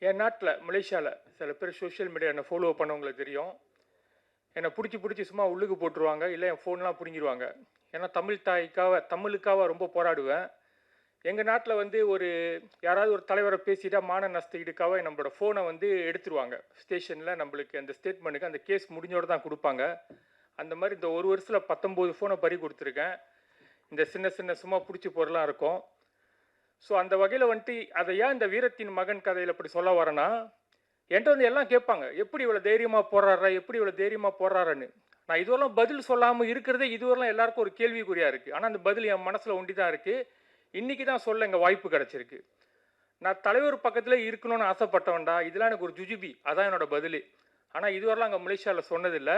என் நாட்டில் மலேசியாவில் சில பேர் சோஷியல் மீடியா என்னை ஃபாலோ பண்ணவங்களுக்கு தெரியும். என்னை பிடிச்சி சும்மா உள்ளுக்கு போட்டுருவாங்க, இல்லை என் ஃபோன்லாம் பிடுங்கிடுவாங்க. ஏன்னா தமிழுக்காக ரொம்ப போராடுவேன். எங்கள் நாட்டில் வந்து யாராவது ஒரு தலைவரை பேசிட்டா மான நஷ்டீடுக்காக நம்மளோட ஃபோனை வந்து எடுத்துருவாங்க. ஸ்டேஷனில் நம்மளுக்கு அந்த ஸ்டேட்மெண்ட்டுக்கு அந்த கேஸ் முடிஞ்சோடு தான் கொடுப்பாங்க. அந்த மாதிரி இந்த ஒரு வருஷத்தில் 19 ஃபோனை பறி கொடுத்துருக்கேன். இந்த சின்ன சும்மா பிடிச்சி பொருளாக இருக்கும். ஸோ அந்த வகையில் வந்துட்டு அதை ஏன் இந்த வீரத்தின் மகன் கதையில் இப்படி சொல்ல வரேன்னா, என்கிட்ட வந்து எல்லாம் கேட்பாங்க, எப்படி இவ்வளோ தைரியமாக போடுறாருன்னு. நான் இதுவரெல்லாம் பதில் சொல்லாமல் இருக்கிறதே இதுவரெல்லாம் எல்லாருக்கும் ஒரு கேள்விக்குறியாக இருக்குது. ஆனால் அந்த பதில் என் மனசில் ஒண்டி தான் இருக்குது. இன்றைக்கி தான் சொல்ல எங்கள் வாய்ப்பு கிடச்சிருக்கு. நான் தலைவர் பக்கத்தில் இருக்கணும்னு ஆசைப்பட்டவன்டா, இதெல்லாம் எனக்கு ஒரு ஜுஜுபி, அதான் என்னோட பதில். ஆனால் இதுவரெல்லாம் அங்கே மலேசியாவில் சொன்னதில்லை.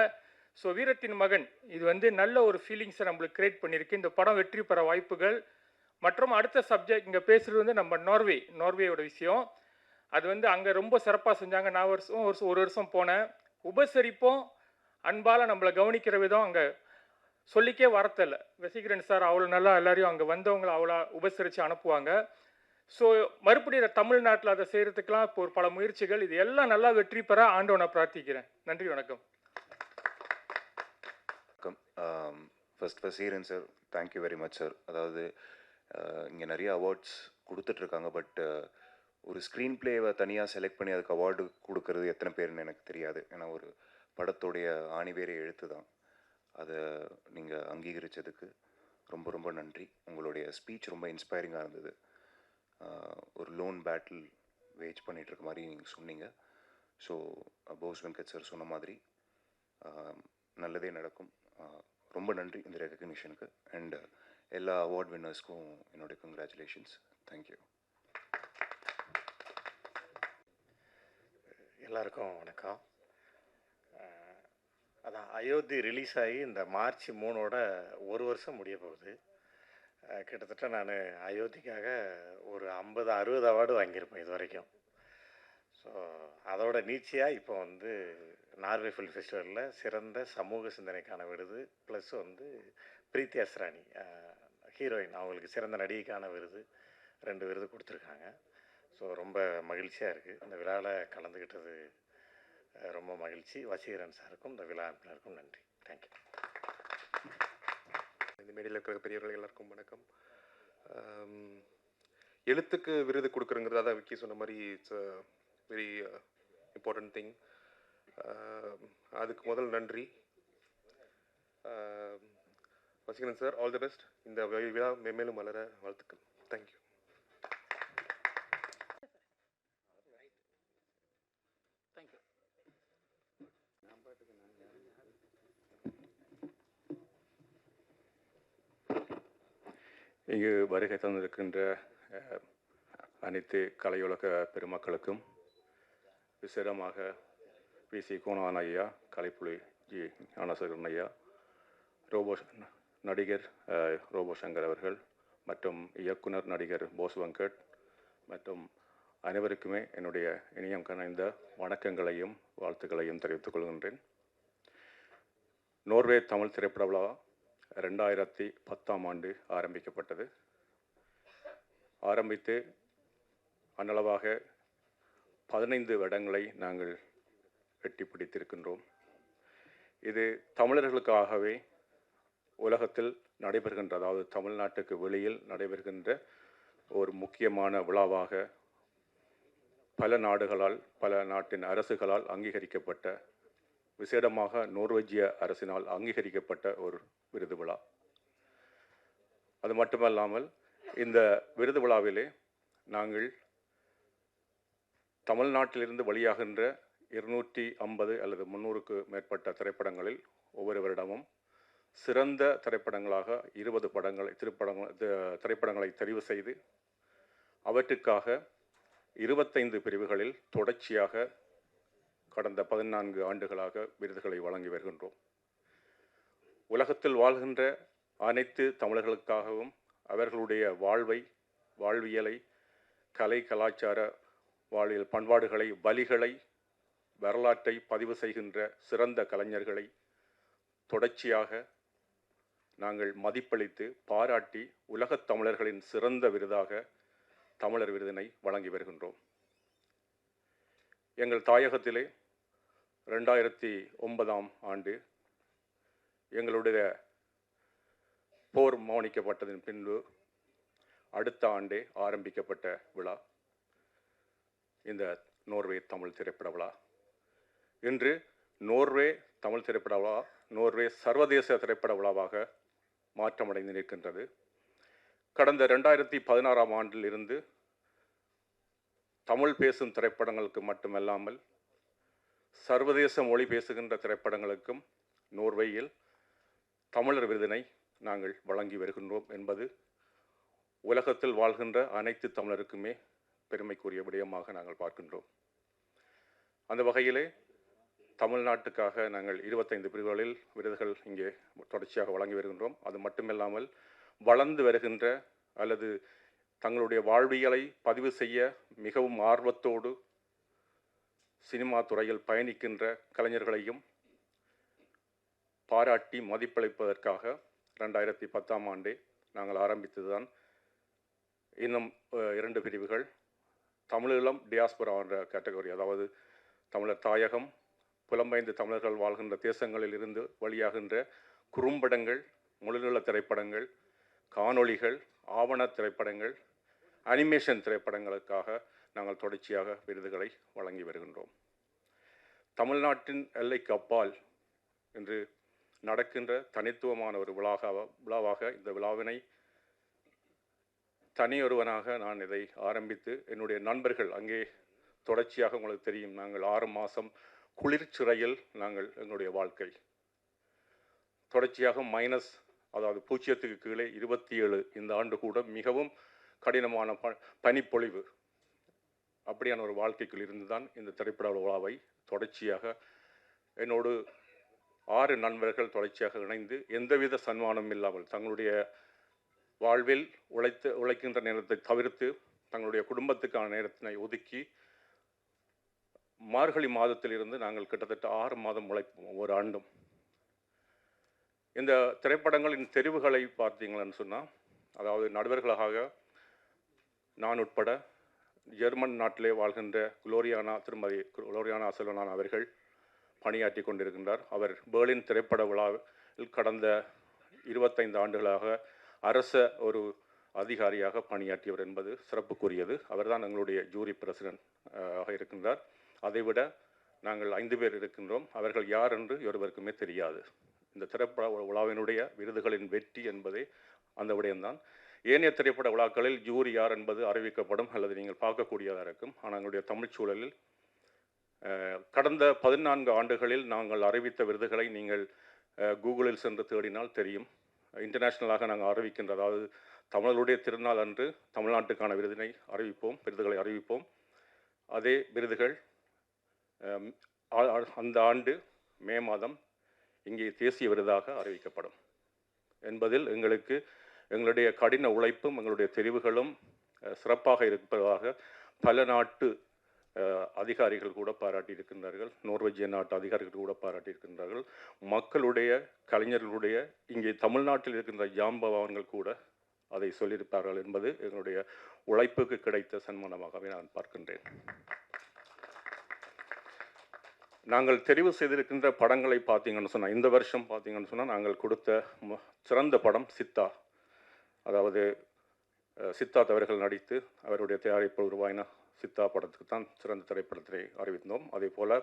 ஸோ வீரத்தின் மகன் இது வந்து நல்ல ஒரு ஃபீலிங்ஸை நம்மளுக்கு கிரியேட் பண்ணியிருக்கு. இந்த படம் வெற்றி பெற வாய்ப்புகள். மற்றும் அடுத்த சப்ஜெக்ட் இங்கே பேசுகிறது வந்து நம்ம நார்வேயோட விஷயம். அது வந்து அங்கே ரொம்ப சிறப்பாக செஞ்சாங்க. நான் ஒரு வருஷம் போனேன். உபசரிப்போம், அன்பால் நம்மளை கவனிக்கிற விதம் அங்கே சொல்லிக்கே வரத்தில்லை. வசீகரன் சார் அவ்வளோ நல்லா எல்லாரையும் அங்கே வந்தவங்களை அவ்வளோ உபசரித்து அனுப்புவாங்க. ஸோ மறுபடியும் தமிழ்நாட்டில் அதை செய்கிறதுக்கெலாம் இப்போ ஒரு பல முயற்சிகள். இது எல்லாம் நல்லா வெற்றி பெற ஆண்டவனை பிரார்த்திக்கிறேன். நன்றி, வணக்கம். First Vaseegaran sir, thank you very much sir. அதாவது இங்கே நிறைய அவார்ட்ஸ் கொடுத்துட்ருக்காங்க, பட் ஒரு ஸ்க்ரீன் பிளேவை தனியாக செலக்ட் பண்ணி அதுக்கு அவார்டு கொடுக்கறது எத்தனை பேர்னு எனக்கு தெரியாது. ஏன்னா ஒரு படத்துடைய ஆணிவேரே எழுத்து தான். அதை நீங்கள் அங்கீகரித்ததுக்கு ரொம்ப நன்றி. உங்களுடைய ஸ்பீச் ரொம்ப இன்ஸ்பைரிங்காக இருந்தது. ஒரு லோன் பேட்டில் வேஜ் பண்ணிகிட்ருக்க மாதிரி நீங்கள் சொன்னீங்க. ஸோ போஸ் வெங்கட் சார் சொன்ன மாதிரி நல்லதே நடக்கும். ரொம்ப நன்றி இந்த ரெகக்னிஷனுக்கு. அண்ட் எல்லா அவார்ட் வின்னர்ஸ்க்கும் என்னுடைய கங்க்ராச்சுலேஷன்ஸ். தேங்க்யூ. எல்லாருக்கும் வணக்கம். அதான் அயோத்தி ரிலீஸ் ஆகி இந்த மார்ச் 3 ஒரு வருஷம் முடிய போகுது. கிட்டத்தட்ட நான் அயோத்திக்காக ஒரு 50-60 அவார்டு வாங்கியிருப்பேன் இது வரைக்கும். ஸோ அதோட நீட்சியாக இப்போ வந்து நார்வே ஃபில்ம் ஃபெஸ்டிவலில் சிறந்த சமூக சிந்தனைக்கான விருது, ப்ளஸ் வந்து பிரீத்தி அஸ்ரானி ஹீரோயின் அவங்களுக்கு சிறந்த நடிகைக்கான விருது, 2 விருது கொடுத்துருக்காங்க. ஸோ ரொம்ப மகிழ்ச்சியாக இருக்குது. இந்த விழாவில் கலந்துக்கிட்டது ரொம்ப மகிழ்ச்சி. வசீகரன் சாருக்கும் இந்த விழா அமைப்பினருக்கும் நன்றி. தேங்க்யூ. இந்த மேடையில் இருக்கிற பெரியவர்கள் எல்லாருக்கும் வணக்கம். எழுத்துக்கு விருது கொடுக்குறங்கிறது அதான் விக்கி சொன்ன மாதிரி இட்ஸ் வெரி இம்பார்ட்டன்ட் திங். அதுக்கு முதல் நன்றி. Vaseegaran sir, all the best. இந்த விழா மென்மேலும் மலர வாழ்த்துக்கள். தேங்க்யூ. இங்கு வருகை தந்திருக்கின்ற அனைத்து கலையுலக பெருமக்களுக்கும், விசேடமாக வி.சி. கோணான் ஐயா, கலைப்புலி ஜி ஞானசேகரன் ஐயா, நடிகர் ரோபோ சங்கர் அவர்கள் மற்றும் இயக்குனர் நடிகர் போஸ் வெங்கட் மற்றும் அனைவருக்குமே என்னுடைய இனியம் கனைந்த வணக்கங்களையும் வாழ்த்துக்களையும் தெரிவித்துக் கொள்கின்றேன். நோர்வே தமிழ் திரைப்பட விழா 2010ஆம் ஆண்டு ஆரம்பிக்கப்பட்டது. ஆரம்பித்து அன்னளவாக 15 வருடங்களை நாங்கள் எட்டி பிடித்திருக்கின்றோம். இது தமிழர்களுக்காகவே உலகத்தில் நடைபெறுகின்ற, அதாவது தமிழ்நாட்டுக்கு வெளியில் நடைபெறுகின்ற ஒரு முக்கியமான விழாவாக பல நாடுகளால், பல நாட்டின் அரசுகளால் அங்கீகரிக்கப்பட்ட, விசேடமாக நோர்வேஜிய அரசினால் அங்கீகரிக்கப்பட்ட ஒரு விருது விழா. அது மட்டுமல்லாமல் இந்த விருது விழாவிலே நாங்கள் தமிழ்நாட்டிலிருந்து வெளியாகின்ற 250 அல்லது 300க்கு மேற்பட்ட திரைப்படங்களில் ஒவ்வொரு வருடமும் சிறந்த திரைப்படங்களாக 20 திரைப்படங்களை தெரிவு செய்து அவற்றுக்காக 25 பிரிவுகளில் தொடர்ச்சியாக கடந்த 14 ஆண்டுகளாக விருதுகளை வழங்கி வருகின்றோம். உலகத்தில் வாழ்கின்ற அனைத்து தமிழர்களுக்காகவும் அவர்களுடைய வாழ்வியலை, கலை கலாச்சார வாழ்வியல் பண்பாடுகளை, வழிகளை, வரலாற்றை பதிவு செய்கின்ற சிறந்த கலைஞர்களை தொடர்ச்சியாக நாங்கள் மதிப்பளித்து பாராட்டி உலகத் தமிழர்களின் சிறந்த விருதாக தமிழர் விருதினை வழங்கி வருகின்றோம். எங்கள் தாயகத்திலே 2009ஆம் ஆண்டு எங்களுடைய போர் மௌனிக்கப்பட்டதன் பின்பு அடுத்த ஆண்டே ஆரம்பிக்கப்பட்ட விழா இந்த நோர்வே தமிழ் திரைப்பட விழா. இன்று நோர்வே தமிழ் திரைப்பட விழா நோர்வே சர்வதேச திரைப்பட விழாவாக மாற்றமடைந்து நிற்கின்றது. கடந்த 2016ஆம் ஆண்டில் இருந்து தமிழ் பேசும் திரைப்படங்களுக்கு மட்டுமல்லாமல் சர்வதேச மொழி பேசுகின்ற திரைப்படங்களுக்கும் நோர்வேயில் தமிழர் விருதினை நாங்கள் வழங்கி வருகின்றோம் என்பது உலகத்தில் வாழ்கின்ற அனைத்து தமிழருக்குமே பெருமைக்குரிய விடயமாக நாங்கள் பார்க்கின்றோம். அந்த வகையிலே தமிழ்நாட்டுக்காக நாங்கள் 25 பிரிவுகளில் விருதுகள் இங்கே தொடர்ச்சியாக வழங்கி வருகின்றோம். அது மட்டுமில்லாமல் வளர்ந்து வருகின்ற அல்லது தங்களுடைய வாழ்வியலை பதிவு செய்ய மிகவும் ஆர்வத்தோடு சினிமா துறையில் பயணிக்கின்ற கலைஞர்களையும் பாராட்டி மதிப்பளிப்பதற்காக 2010ஆம் ஆண்டே நாங்கள் ஆரம்பித்ததுதான் இன்னும் 2 பிரிவுகள். தமிழீழம் டியாஸ்பரா என்ற கேட்டகரி, அதாவது தமிழர் தாயகம், புலம்பெயர்ந்த தமிழர்கள் வாழ்கின்ற தேசங்களில் இருந்து வெளியாகின்ற குறும்படங்கள், முழுநீள திரைப்படங்கள், காணொளிகள், ஆவண திரைப்படங்கள், அனிமேஷன் திரைப்படங்களுக்காக நாங்கள் தொடர்ச்சியாக விருதுகளை வழங்கி வருகின்றோம். தமிழ்நாட்டின் எல்லைக்கு அப்பால் என்று நடக்கின்ற தனித்துவமான ஒரு விழாவாக இந்த விழாவினை தனியொருவனாக நான் இதை ஆரம்பித்து என்னுடைய நண்பர்கள் அங்கே தொடர்ச்சியாக உங்களுக்கு தெரியும், நாங்கள் 6 மாதம் குளிர்ச்சிறையில் நாங்கள் எங்களுடைய வாழ்க்கை தொடர்ச்சியாக அதாவது 0க்கு கீழே 27 இந்த ஆண்டு கூட மிகவும் கடினமான பனிப்பொழிவு, அப்படியான ஒரு வாழ்க்கைக்குள் இருந்துதான் இந்த திரைப்பட விழாவை தொடர்ச்சியாக என்னோடு 6 நண்பர்கள் தொடர்ச்சியாக இணைந்து எந்தவித சன்மானம் இல்லாமல் தங்களுடைய வாழ்வில் உழைக்கின்ற நேரத்தை தவிர்த்து தங்களுடைய குடும்பத்துக்கான நேரத்தினை ஒதுக்கி மார்கழி மாதத்திலிருந்து நாங்கள் கிட்டத்தட்ட 6 மாதம் உழைப்போம் ஒவ்வொரு ஆண்டும். இந்த திரைப்படங்களின் தெரிவுகளை பார்த்தீங்கன்னு சொன்னால், அதாவது நடுவர்களாக நான் உட்பட ஜெர்மன் நாட்டிலே வாழ்கின்ற திருமதி குளோரியானா செல்வனான் அவர்கள் பணியாற்றி கொண்டிருக்கின்றார். அவர் பெர்லின் திரைப்பட விழாவில் கடந்த 25 ஆண்டுகளாக அரச ஒரு அதிகாரியாக பணியாற்றியவர் என்பது சிறப்புக்குரியது. அவர்தான் எங்களுடைய ஜூரி பிரசிடென்ட் ஆக இருக்கின்றார். அதைவிட நாங்கள் 5 பேர் இருக்கின்றோம். அவர்கள் யார் என்று ஒருவருக்குமே தெரியாது. இந்த திரைப்பட விழாவினுடைய விருதுகளின் வெற்றி என்பதே அந்த விடயம்தான். ஏனைய திரைப்பட விழாக்களில் ஜூரி யார் என்பது அறிவிக்கப்படும் அல்லது நீங்கள் பார்க்கக்கூடியதாக இருக்கும். ஆனால் எங்களுடைய தமிழ் சூழலில் கடந்த 14 ஆண்டுகளில் நாங்கள் அறிவித்த விருதுகளை நீங்கள் கூகுளில் சென்று தேடினால் தெரியும். இன்டர்நேஷ்னலாக நாங்கள் அறிவிக்கின்ற, அதாவது தமிழருடைய திருநாள் அன்று தமிழ்நாட்டுக்கான விருதுகளை அறிவிப்போம். அதே விருதுகள் அந்த ஆண்டு மே மாதம் இங்கே தேசிய விருதாக அறிவிக்கப்படும் என்பதில் எங்களுடைய கடின உழைப்பும் எங்களுடைய தெரிவுகளும் சிறப்பாக இருப்பதாக பல நாட்டு அதிகாரிகள் கூட பாராட்டியிருக்கின்றார்கள். நோர்வேஜிய நாட்டு அதிகாரிகள் கூட பாராட்டியிருக்கின்றார்கள். மக்களுடைய, கலைஞர்களுடைய, இங்கே தமிழ்நாட்டில் இருக்கின்ற ஜாம்பவான்கள் கூட அதை சொல்லியிருப்பார்கள் என்பது எங்களுடைய உழைப்புக்கு கிடைத்த சன்மானமாகவே நான் பார்க்கின்றேன். நாங்கள் தெரிவு செய்திருக்கின்ற படங்களை பார்த்தீங்கன்னு சொன்னால், இந்த வருஷம் பார்த்தீங்கன்னு சொன்னால் நாங்கள் கொடுத்த சிறந்த படம் சித்தா. அதாவது சித்தார்த் அவர்கள் நடித்து அவருடைய தயாரிப்பு உருவாயின சித்தா படத்துக்கு தான் சிறந்த திரைப்படத்தை அறிவித்தோம். அதே போல்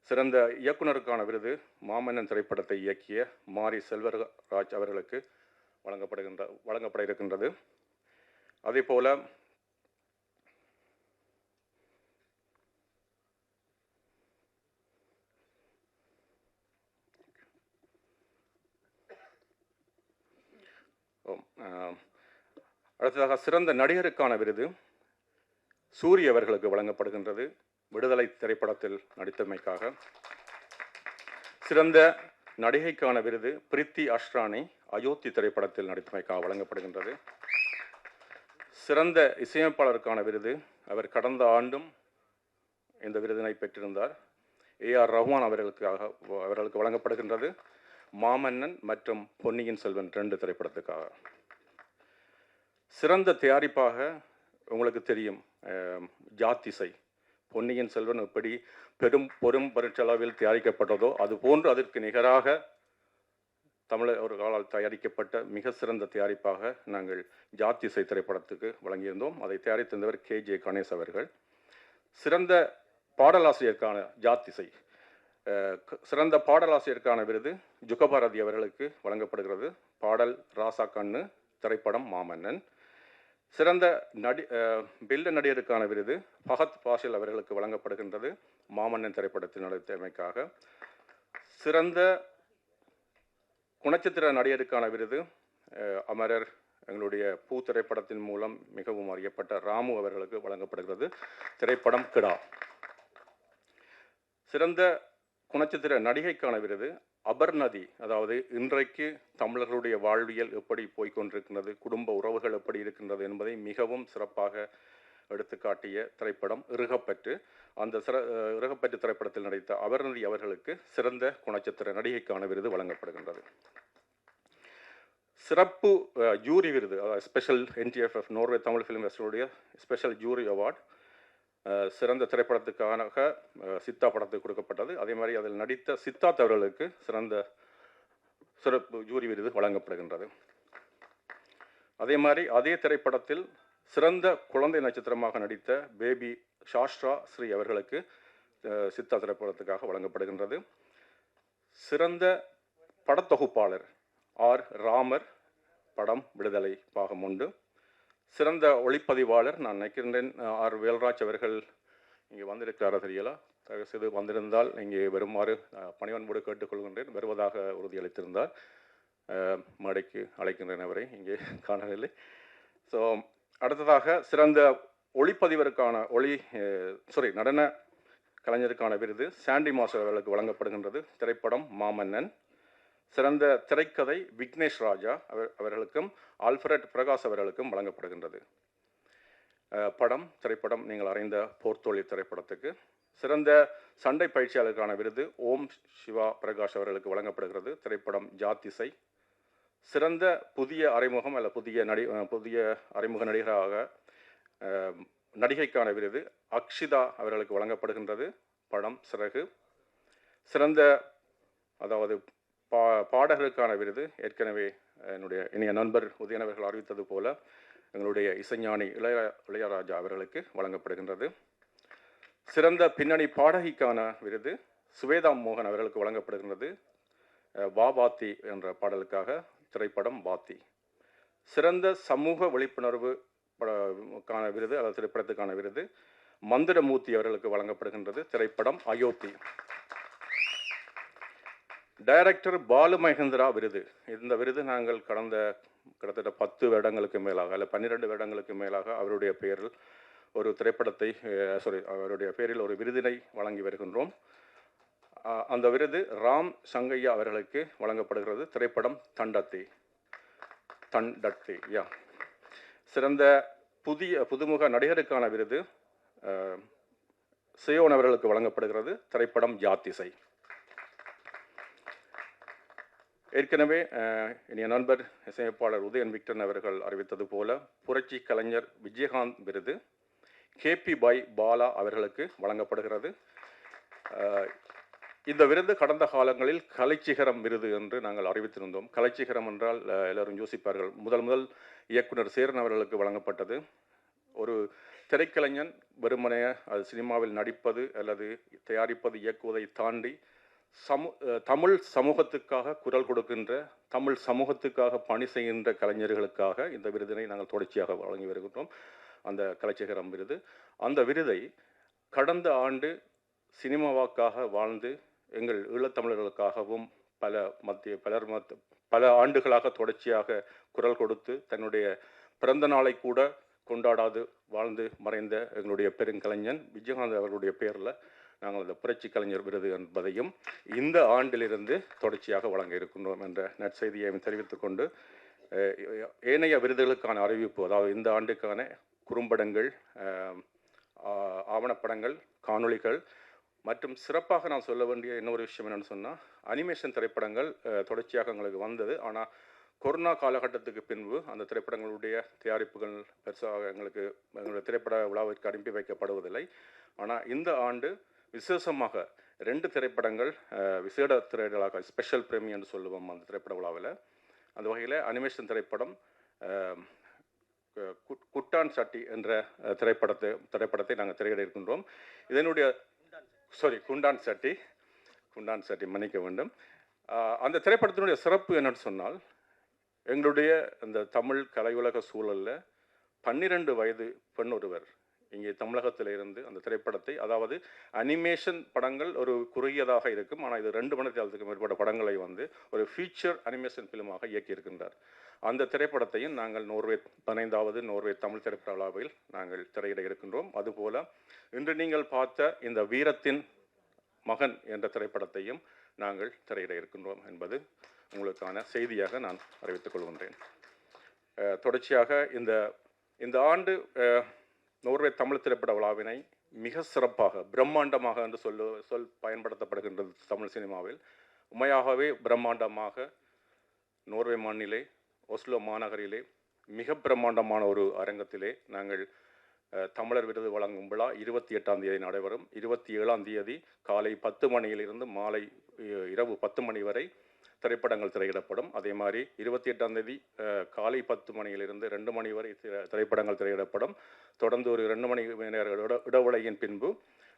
சிறந்த இயக்குனருக்கான விருது மாமன்னன் திரைப்படத்தை இயக்கிய மாரி செல்வராஜ் அவர்களுக்கு வழங்கப்பட இருக்கின்றது. அதே போல் அடுத்ததாக சிறந்த நடிகருக்கான விருது சூரி அவர்களுக்கு வழங்கப்படுகின்றது, விடுதலை திரைப்படத்தில் நடித்தமைக்காக. சிறந்த நடிகைக்கான விருது பிரித்தி அஷ்ரானி அயோத்தி திரைப்படத்தில் நடித்தமைக்காக வழங்கப்படுகின்றது. சிறந்த இசையமைப்பாளருக்கான விருது அவர் கடந்த ஆண்டும் இந்த விருதினை பெற்றிருந்தார். ஏஆர் ரஹ்மான் அவர்களுக்கு வழங்கப்படுகின்றது, மாமன்னன் மற்றும் பொன்னியின் செல்வன் 2 திரைப்படத்துக்காக. சிறந்த தயாரிப்பாக உங்களுக்கு தெரியும் ஜாத்திசை, பொன்னியின் செல்வன் எப்படி பெரும் பொருட்செலவில் தயாரிக்கப்பட்டதோ அதுபோன்று அதற்கு நிகராக தமிழர்களால் தயாரிக்கப்பட்ட மிக சிறந்த தயாரிப்பாக நாங்கள் ஜாத்திசை திரைப்படத்துக்கு வழங்கியிருந்தோம். அதை தயாரித்திருந்தவர் KJ கணேஷ் அவர்கள். சிறந்த பாடலாசிரியருக்கான ஜாத்திசை சிறந்த பாடலாசிரியருக்கான விருது ஜுகபாரதி அவர்களுக்கு வழங்கப்படுகிறது. பாடல் ராசா கண்ணு, திரைப்படம் மாமன்னன். சிறந்த பில்ல நடிகருக்கான விருது ஃபஹத் பாஷில் அவர்களுக்கு வழங்கப்படுகின்றது, மாமன்னன் திரைப்படத்தில் நடித்தமைக்காக. சிறந்த குணச்சித்திர நடிகருக்கான விருது அமரர் எங்களுடைய பூ திரைப்படத்தின் மூலம் மிகவும் அறியப்பட்ட ராமு அவர்களுக்கு வழங்கப்படுகிறது, திரைப்படம் கிடா. சிறந்த குணச்சித்திர நடிகைக்கான விருது அபர்நதி, அதாவது இன்றைக்கு தமிழர்களுடைய வாழ்வியல் எப்படி போய்கொண்டிருக்கின்றது, குடும்ப உறவுகள் எப்படி இருக்கின்றது என்பதை மிகவும் சிறப்பாக எடுத்துக்காட்டிய திரைப்படம் இறுகப்பற்று. அந்த இறுகப்பற்று திரைப்படத்தில் நடித்த அபர்நதி அவர்களுக்கு சிறந்த குணச்சித்திர நடிகைக்கான விருது வழங்கப்படுகின்றது. சிறப்பு ஜூரி விருது, special NTFF Norway Tamil film ஃபெஸ்டிவலுடைய ஸ்பெஷல் ஜூரி அவார்ட் சிறந்த திரைப்படத்துக்கான சித்தா படத்துக்கு கொடுக்கப்பட்டது. அதே மாதிரி அதில் நடித்த சித்தார்த் அவர்களுக்கு சிறப்பு ஜூரி விருது வழங்கப்படுகின்றது. அதே மாதிரி அதே திரைப்படத்தில் சிறந்த குழந்தை நட்சத்திரமாக நடித்த பேபி சாஸ்ட்ரா ஸ்ரீ அவர்களுக்கு சித்தா திரைப்படத்துக்காக வழங்கப்படுகின்றது. சிறந்த படத்தொகுப்பாளர் R ராமர், படம் விடுதலை பாகம் 1. சிறந்த ஒளிப்பதிவாளர் நான் நினைக்கின்றேன் R வேல்ராஜ் அவர்கள் இங்கே வந்திருக்கிறாரா தெரியல, தயவு செய்து வந்திருந்தால் இங்கே வருமாறு பணிவன்போடு கேட்டுக்கொள்கின்றேன். வருவதாக உறுதியளித்திருந்தார். மேடைக்கு அழைக்கின்றேன், அவரை இங்கே காணவில்லை. ஸோ அடுத்ததாக சிறந்த ஒளிப்பதிவருக்கான நடன கலைஞருக்கான விருது சாண்டி மாஸ்டர் அவர்களுக்கு வழங்கப்படுகின்றது, திரைப்படம் மாமன்னன். சிறந்த திரைக்கதை விக்னேஷ் ராஜா அவர்களுக்கும் ஆல்ஃபிரட் பிரகாஷ் அவர்களுக்கும் வழங்கப்படுகின்றது. திரைப்படம் நீங்கள் அறிந்த போர்த்தோழி திரைப்படத்துக்கு. சிறந்த சண்டை பயிற்சியாளருக்கான விருது ஓம் சிவா பிரகாஷ் அவர்களுக்கு வழங்கப்படுகிறது, திரைப்படம் ஜாத்திசை. சிறந்த புதிய அறிமுகம் அல்ல புதிய அறிமுக நடிகராக நடிகைக்கான விருது அக்ஷிதா அவர்களுக்கு வழங்கப்படுகின்றது, படம் சிறகு. சிறந்த பாடகருக்கான விருது ஏற்கனவே என்னுடைய இனிய நண்பர் உதயன் அவர்கள் அறிவித்தது போல எங்களுடைய இசைஞானி இளையராஜா அவர்களுக்கு வழங்கப்படுகின்றது. சிறந்த பின்னணி பாடகிக்கான விருது சுவேதா மோகன் அவர்களுக்கு வழங்கப்படுகின்றது. வா பாத்தி என்ற பாடலுக்காக, திரைப்படம் பாத்தி. சிறந்த சமூக விழிப்புணர்வு கான விருது அல்லது திரைப்படத்துக்கான விருது மந்திரமூர்த்தி அவர்களுக்கு வழங்கப்படுகின்றது. திரைப்படம் அயோத்தி. டைரக்டர் பாலு மகேந்திரா விருது. இந்த விருது நாங்கள் கடந்த கிட்டத்தட்ட 10 வருடங்களுக்கு மேலாக அல்ல 12 வருடங்களுக்கு மேலாக அவருடைய பெயரில் ஒரு திரைப்படத்தை அவருடைய பெயரில் ஒரு விருதினை வழங்கி வருகின்றோம். அந்த விருது ராம் சங்கையா அவர்களுக்கு வழங்கப்படுகிறது. திரைப்படம் தண்டத்தி. சிறந்த புதுமுக நடிகருக்கான விருது சியோன் அவர்களுக்கு வழங்கப்படுகிறது. திரைப்படம் யாத்திசை. ஏற்கனவே இனிய நண்பர் இசையமைப்பாளர் உதயன் விக்டன் அவர்கள் அறிவித்தது போல புரட்சி கலைஞர் விஜயகாந்த் விருது கேபி பாய் பாலா அவர்களுக்கு வழங்கப்படுகிறது. இந்த விருது கடந்த காலங்களில் கலைச்சிகரம் விருது என்று நாங்கள் அறிவித்திருந்தோம். கலைச்சிகரம் என்றால் எல்லோரும் யோசிப்பார்கள். முதல் இயக்குனர் சேரன் அவர்களுக்கு வழங்கப்பட்டது. ஒரு திரைக்கலைஞன் வெறுமனைய அது சினிமாவில் நடிப்பது அல்லது தயாரிப்பது இயக்குவதை தாண்டி தமிழ் சமூகத்துக்காக குரல் கொடுக்கின்ற, தமிழ் சமூகத்துக்காக பணி செய்கின்ற கலைஞர்களுக்காக இந்த விருதினை நாங்கள் தொடர்ச்சியாக வழங்கி வருகின்றோம். அந்த கலைச்சிகரம் விருது. அந்த விருதை கடந்த ஆண்டு சினிமாவுக்காக வாழ்ந்து எங்கள் ஈழத்தமிழர்களுக்காகவும் பல ஆண்டுகளாக தொடர்ச்சியாக குரல் கொடுத்து தன்னுடைய பிறந்த நாளை கூட கொண்டாடாது வாழ்ந்து மறைந்த எங்களுடைய பெருங்கலைஞன் விஜயகாந்த் அவர்களுடைய பெயரில் நாங்கள் அந்த புரட்சி கலைஞர் விருது என்பதையும் இந்த ஆண்டிலிருந்து தொடர்ச்சியாக வழங்க இருக்கின்றோம் என்ற நற்செய்தியை தெரிவித்துக் கொண்டு ஏனைய விருதுகளுக்கான அறிவிப்பு, அதாவது இந்த ஆண்டுக்கான குறும்படங்கள், ஆவணப்படங்கள், காணொளிகள் மற்றும் சிறப்பாக நான் சொல்ல வேண்டிய இன்னொரு விஷயம் என்னென்னு சொன்னால் அனிமேஷன் திரைப்படங்கள் தொடர்ச்சியாக எங்களுக்கு வந்தது. ஆனால் கொரோனா காலகட்டத்துக்கு பின்பு அந்த திரைப்படங்களுடைய தயாரிப்புகள் பெருசாக எங்களுடைய திரைப்பட விழாவிற்கு அனுப்பி வைக்கப்படுவதில்லை. ஆனால் இந்த ஆண்டு விசேஷமாக 2 திரைப்படங்கள் விசேட திரையிடலாக ஸ்பெஷல் பிரேமி என்று சொல்லுவோம் அந்த திரைப்பட விழாவில். அந்த வகையில் அனிமேஷன் திரைப்படம் குட்டான் சட்டி என்ற திரைப்படத்தை நாங்கள் திரையிட இருக்கின்றோம். இதனுடைய குண்டான் சட்டி மன்னிக்க வேண்டும். அந்த திரைப்படத்தினுடைய சிறப்பு என்னன்னு சொன்னால் எங்களுடைய இந்த தமிழ் கலையுலக சூழலில் 12 வயது பெண் ஒருவர் இங்கே தமிழகத்தில் இருந்து அந்த திரைப்படத்தை, அதாவது அனிமேஷன் படங்கள் ஒரு குறுகியதாக இருக்கும், ஆனால் இது 2 மணி நேரத்துக்கு மேற்பட்ட படங்களை ஒரு ஃபீச்சர் அனிமேஷன் ஃபிலிமாக இயக்கியிருக்கின்றார். அந்த திரைப்படத்தையும் நாங்கள் 15வது நோர்வே தமிழ் திரைப்பட விழாவில் நாங்கள் திரையிட இருக்கின்றோம். அதுபோல இன்று நீங்கள் பார்த்த இந்த வீரத்தின் மகன் என்ற திரைப்படத்தையும் நாங்கள் திரையிட இருக்கின்றோம் என்பது உங்களுக்கான செய்தியாக நான் அறிவித்துக் கொள்கின்றேன். தொடர்ச்சியாக இந்த ஆண்டு நோர்வே தமிழ் திரைப்பட விழாவினை மிக சிறப்பாக பிரம்மாண்டமாக என்று சொல் பயன்படுத்தப்படுகின்றது தமிழ் சினிமாவில். உண்மையாகவே பிரம்மாண்டமாக நோர்வே மண்ணிலே ஒஸ்லோ மாநகரிலே மிக பிரம்மாண்டமான ஒரு அரங்கத்திலே நாங்கள் தமிழர் விருது வழங்கும் விழா 28ஆம் தேதி நடைபெறும். 27ஆம் தேதி காலை 10 மணியிலிருந்து மாலை இரவு 10 மணி வரை திரைப்படங்கள் திரையிடப்படும். அதே மாதிரி 28ஆம் தேதி காலை 10 மணியிலிருந்து 2 மணி வரை திரைப்படங்கள் திரையிடப்படும். தொடர்ந்து ஒரு 2 மணி நேர இடைவெளியின் பின்பு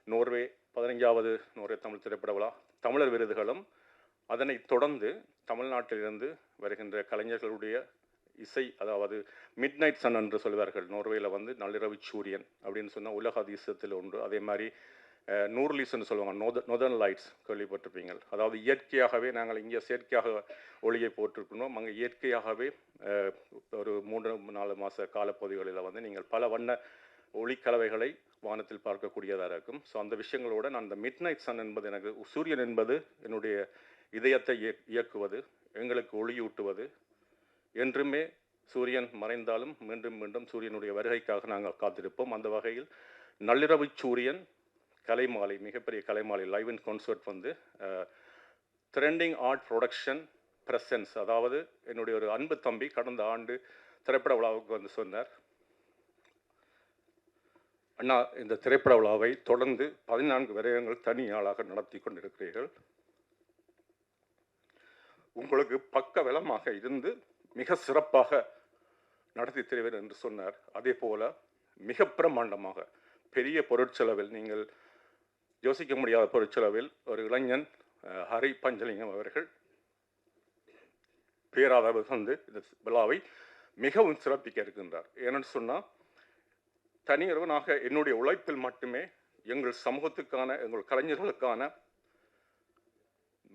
நோர்வே 15வது நோர்வே தமிழ் திரைப்பட விழா தமிழர் விருதுகளும், அதனைத் தொடர்ந்து தமிழ்நாட்டிலிருந்து வருகின்ற கலைஞர்களுடைய இசை, அதாவது மிட் நைட் சன் என்று சொல்வார்கள். நோர்வேயில் நள்ளிரவு சூரியன் அப்படின்னு சொன்னால் உலக அதிசயத்தில் ஒன்று. அதே மாதிரி நூர்லீஸ்ன்னு சொல்லுவாங்க, நொதர்ன் லைட்ஸ் கேள்விப்பட்டிருப்பீங்க. அதாவது இயற்கையாகவே நாங்கள் இங்கே செயற்கையாக ஒளியை போட்டிருக்கணும். அங்கே இயற்கையாகவே ஒரு 3-4 மாத காலப்பகுதிகளில் நீங்கள் பல வண்ண ஒளிக்கலவைகளை வானத்தில் பார்க்கக்கூடியதாக இருக்கும். ஸோ அந்த விஷயங்களோட நான் இந்த மிட் நைட் சன் என்பது எனக்கு சூரியன் என்பது என்னுடைய இதயத்தை இயக்குவது, எங்களுக்கு ஒளியூட்டுவது. என்றுமே சூரியன் மறைந்தாலும் மீண்டும் மீண்டும் சூரியனுடைய வருகைக்காக நாங்கள் காத்திருப்போம். அந்த வகையில் நள்ளிரவு சூரியன் கலைமாலை, மிகப்பெரிய கலைமாலை live in concert trending art production presents. அதாவது என்னுடைய ஒரு அன்பு தம்பி கடந்த ஆண்டு திரைப்பட விழாவுக்கு சொன்னார், அண்ணா இந்த திரைப்பட விழாவை தொடர்ந்து 14 வருடங்கள் தனியாளாக நடத்தி கொண்டிருக்கிறீர்கள். உங்களுக்கு பக்க பலமாக இருந்து மிக சிறப்பாக நடத்தி தருவேன் என்று சொன்னார். அதே போல மிக பிரமாண்டமாக பெரிய பொருட்செலவில், நீங்கள் யோசிக்க முடியாத பொருட்செலவில் ஒரு இளைஞன் ஹரி பஞ்சலிங்கம் அவர்கள் பேராதரவு தந்து இந்த விழாவை மிகவும் சிறப்பிக்க இருக்கின்றார். ஏன்னு சொன்னால், தனியொருவனாக என்னுடைய உழைப்பில் மட்டுமே எங்கள் சமூகத்துக்கான, எங்கள் கலைஞர்களுக்கான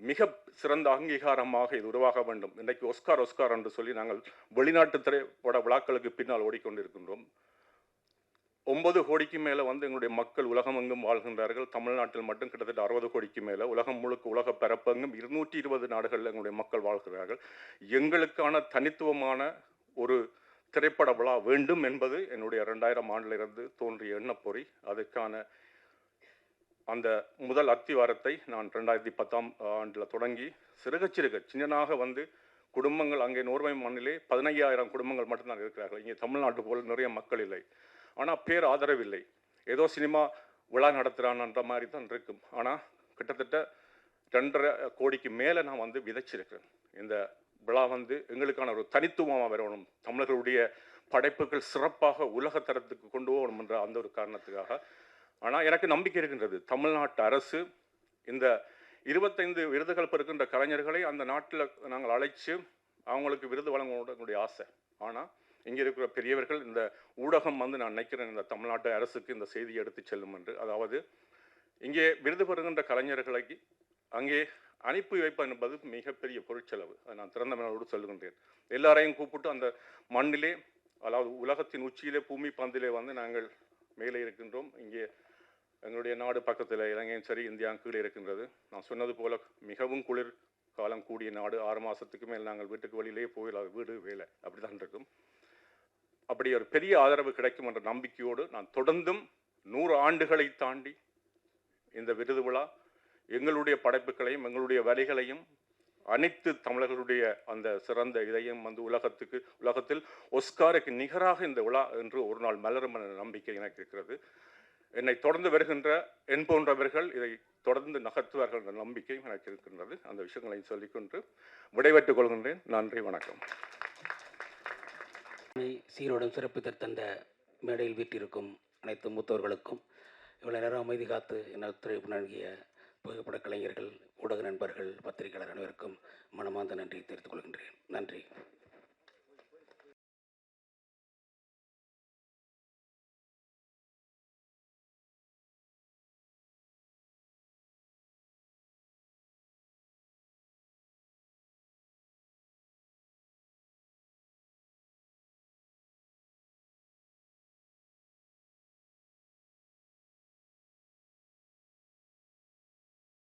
மிக சிறந்த அங்கீகாரமாக இது உருவாக வேண்டும். இன்றைக்கு ஒஸ்கார் என்று சொல்லி நாங்கள் வெளிநாட்டு திரைப்பட விழாக்களுக்கு பின்னால் ஓடிக்கொண்டிருக்கின்றோம். 9 கோடிக்கு மேலே எங்களுடைய மக்கள் உலகமெங்கும் வாழ்கின்றார்கள். தமிழ்நாட்டில் மட்டும் கிட்டத்தட்ட 60 கோடிக்கு மேலே, உலகம் முழுக்க, உலக பரப்பெங்கும் 220 நாடுகளில் எங்களுடைய மக்கள் வாழ்கிறார்கள். எங்களுக்கான தனித்துவமான ஒரு திரைப்பட விழா வேண்டும் என்பது என்னுடைய 2000 ஆண்டிலிருந்து தோன்றிய எண்ணப்பொறி. அதுக்கான அந்த முதல் அத்திவாரத்தை நான் 2010ஆம் ஆண்டில் தொடங்கி சின்னனாக குடும்பங்கள், அங்கே நோர்வே மண்ணிலே 15,000 குடும்பங்கள் மட்டும்தான் இருக்கிறார்கள். இங்கே தமிழ்நாட்டு போல் நிறைய மக்கள் இல்லை. ஆனால் பேர் ஆதரவில்லை. ஏதோ சினிமா விழா நடத்துகிறான்ற மாதிரி தான் இருக்கும். ஆனால் கிட்டத்தட்ட 2.5 கோடிக்கு மேலே நான் விதைச்சிருக்கிறேன். இந்த விழா எங்களுக்கான ஒரு தனித்துவமாக வரணும், தமிழர்களுடைய படைப்புகள் சிறப்பாக உலக தரத்துக்கு கொண்டு போகணும் என்ற அந்த ஒரு காரணத்துக்காக. ஆனால் எனக்கு நம்பிக்கை இருக்கின்றது, தமிழ்நாட்டு அரசு இந்த 25 விருதுகள் பெறுகின்ற கலைஞர்களை அந்த நாட்டில் நாங்கள் அழைச்சி அவங்களுக்கு விருது வழங்கணும் எங்களுடைய ஆசை. ஆனால் இங்கே இருக்கிற பெரியவர்கள், இந்த ஊடகம் நான் நினைக்கிறேன் இந்த தமிழ்நாட்டு அரசுக்கு இந்த செய்தியை எடுத்து செல்லும் என்று. அதாவது இங்கே விருது பெறுகின்ற கலைஞர்களை அங்கே அனுப்பி வைப்பது என்பது மிகப்பெரிய பொருட்செலவு. அதை நான் திறந்த மனதோடு சொல்லுகின்றேன். எல்லாரையும் கூப்பிட்டு அந்த மண்ணிலே, அதாவது உலகத்தின் உச்சியிலே, பூமி பந்திலே நாங்கள் மேலே இருக்கின்றோம். இங்கே எங்களுடைய நாடு பக்கத்தில் இலங்கையும் சரி, இந்தியாவும் கீழே இருக்கின்றது. நான் சொன்னது போல மிகவும் குளிர் காலம் கூடிய நாடு. 6 மாதத்துக்கு மேல் நாங்கள் வீட்டுக்கு வெளியிலேயே போயிடலாம், வீடு வேலை அப்படி தான் இருக்கும். அப்படி ஒரு பெரிய ஆதரவு கிடைக்கும் என்ற நம்பிக்கையோடு நான் தொடர்ந்தும் 100 ஆண்டுகளை தாண்டி இந்த விருது விழா எங்களுடைய படைப்புகளையும் எங்களுடைய வரிகளையும் அனைத்து தமிழர்களுடைய அந்த சிறந்த இதையும் உலகத்தில் ஒஸ்காருக்கு நிகராக இந்த விழா என்று ஒரு நாள் மலரும் என்ற நம்பிக்கை எனக்கு இருக்கிறது. என்னை தொடர்ந்து வருகின்ற என் போன்றவர்கள் இதை தொடர்ந்து நகர்த்துவார்கள் என்ற நம்பிக்கையும் எனக்கு இருக்கின்றது. அந்த விஷயங்களையும் சொல்லிக்கொண்டு விடைபெற்றுக் கொள்கின்றேன். நன்றி, வணக்கம். சீரோடும் சிறப்பு தந்த மேடையில் வீட்டிருக்கும் அனைத்து மூத்தவர்களுக்கும், இவ்வளவு நேரம் அமைதி காத்து என்ன ஒத்துழைப்பு நல்கிய புகைப்பட கலைஞர்கள், ஊடக நண்பர்கள், பத்திரிகையாளர் அனைவருக்கும் மனமார்ந்த நன்றி தெரிவித்துக் கொள்கின்றேன். நன்றி.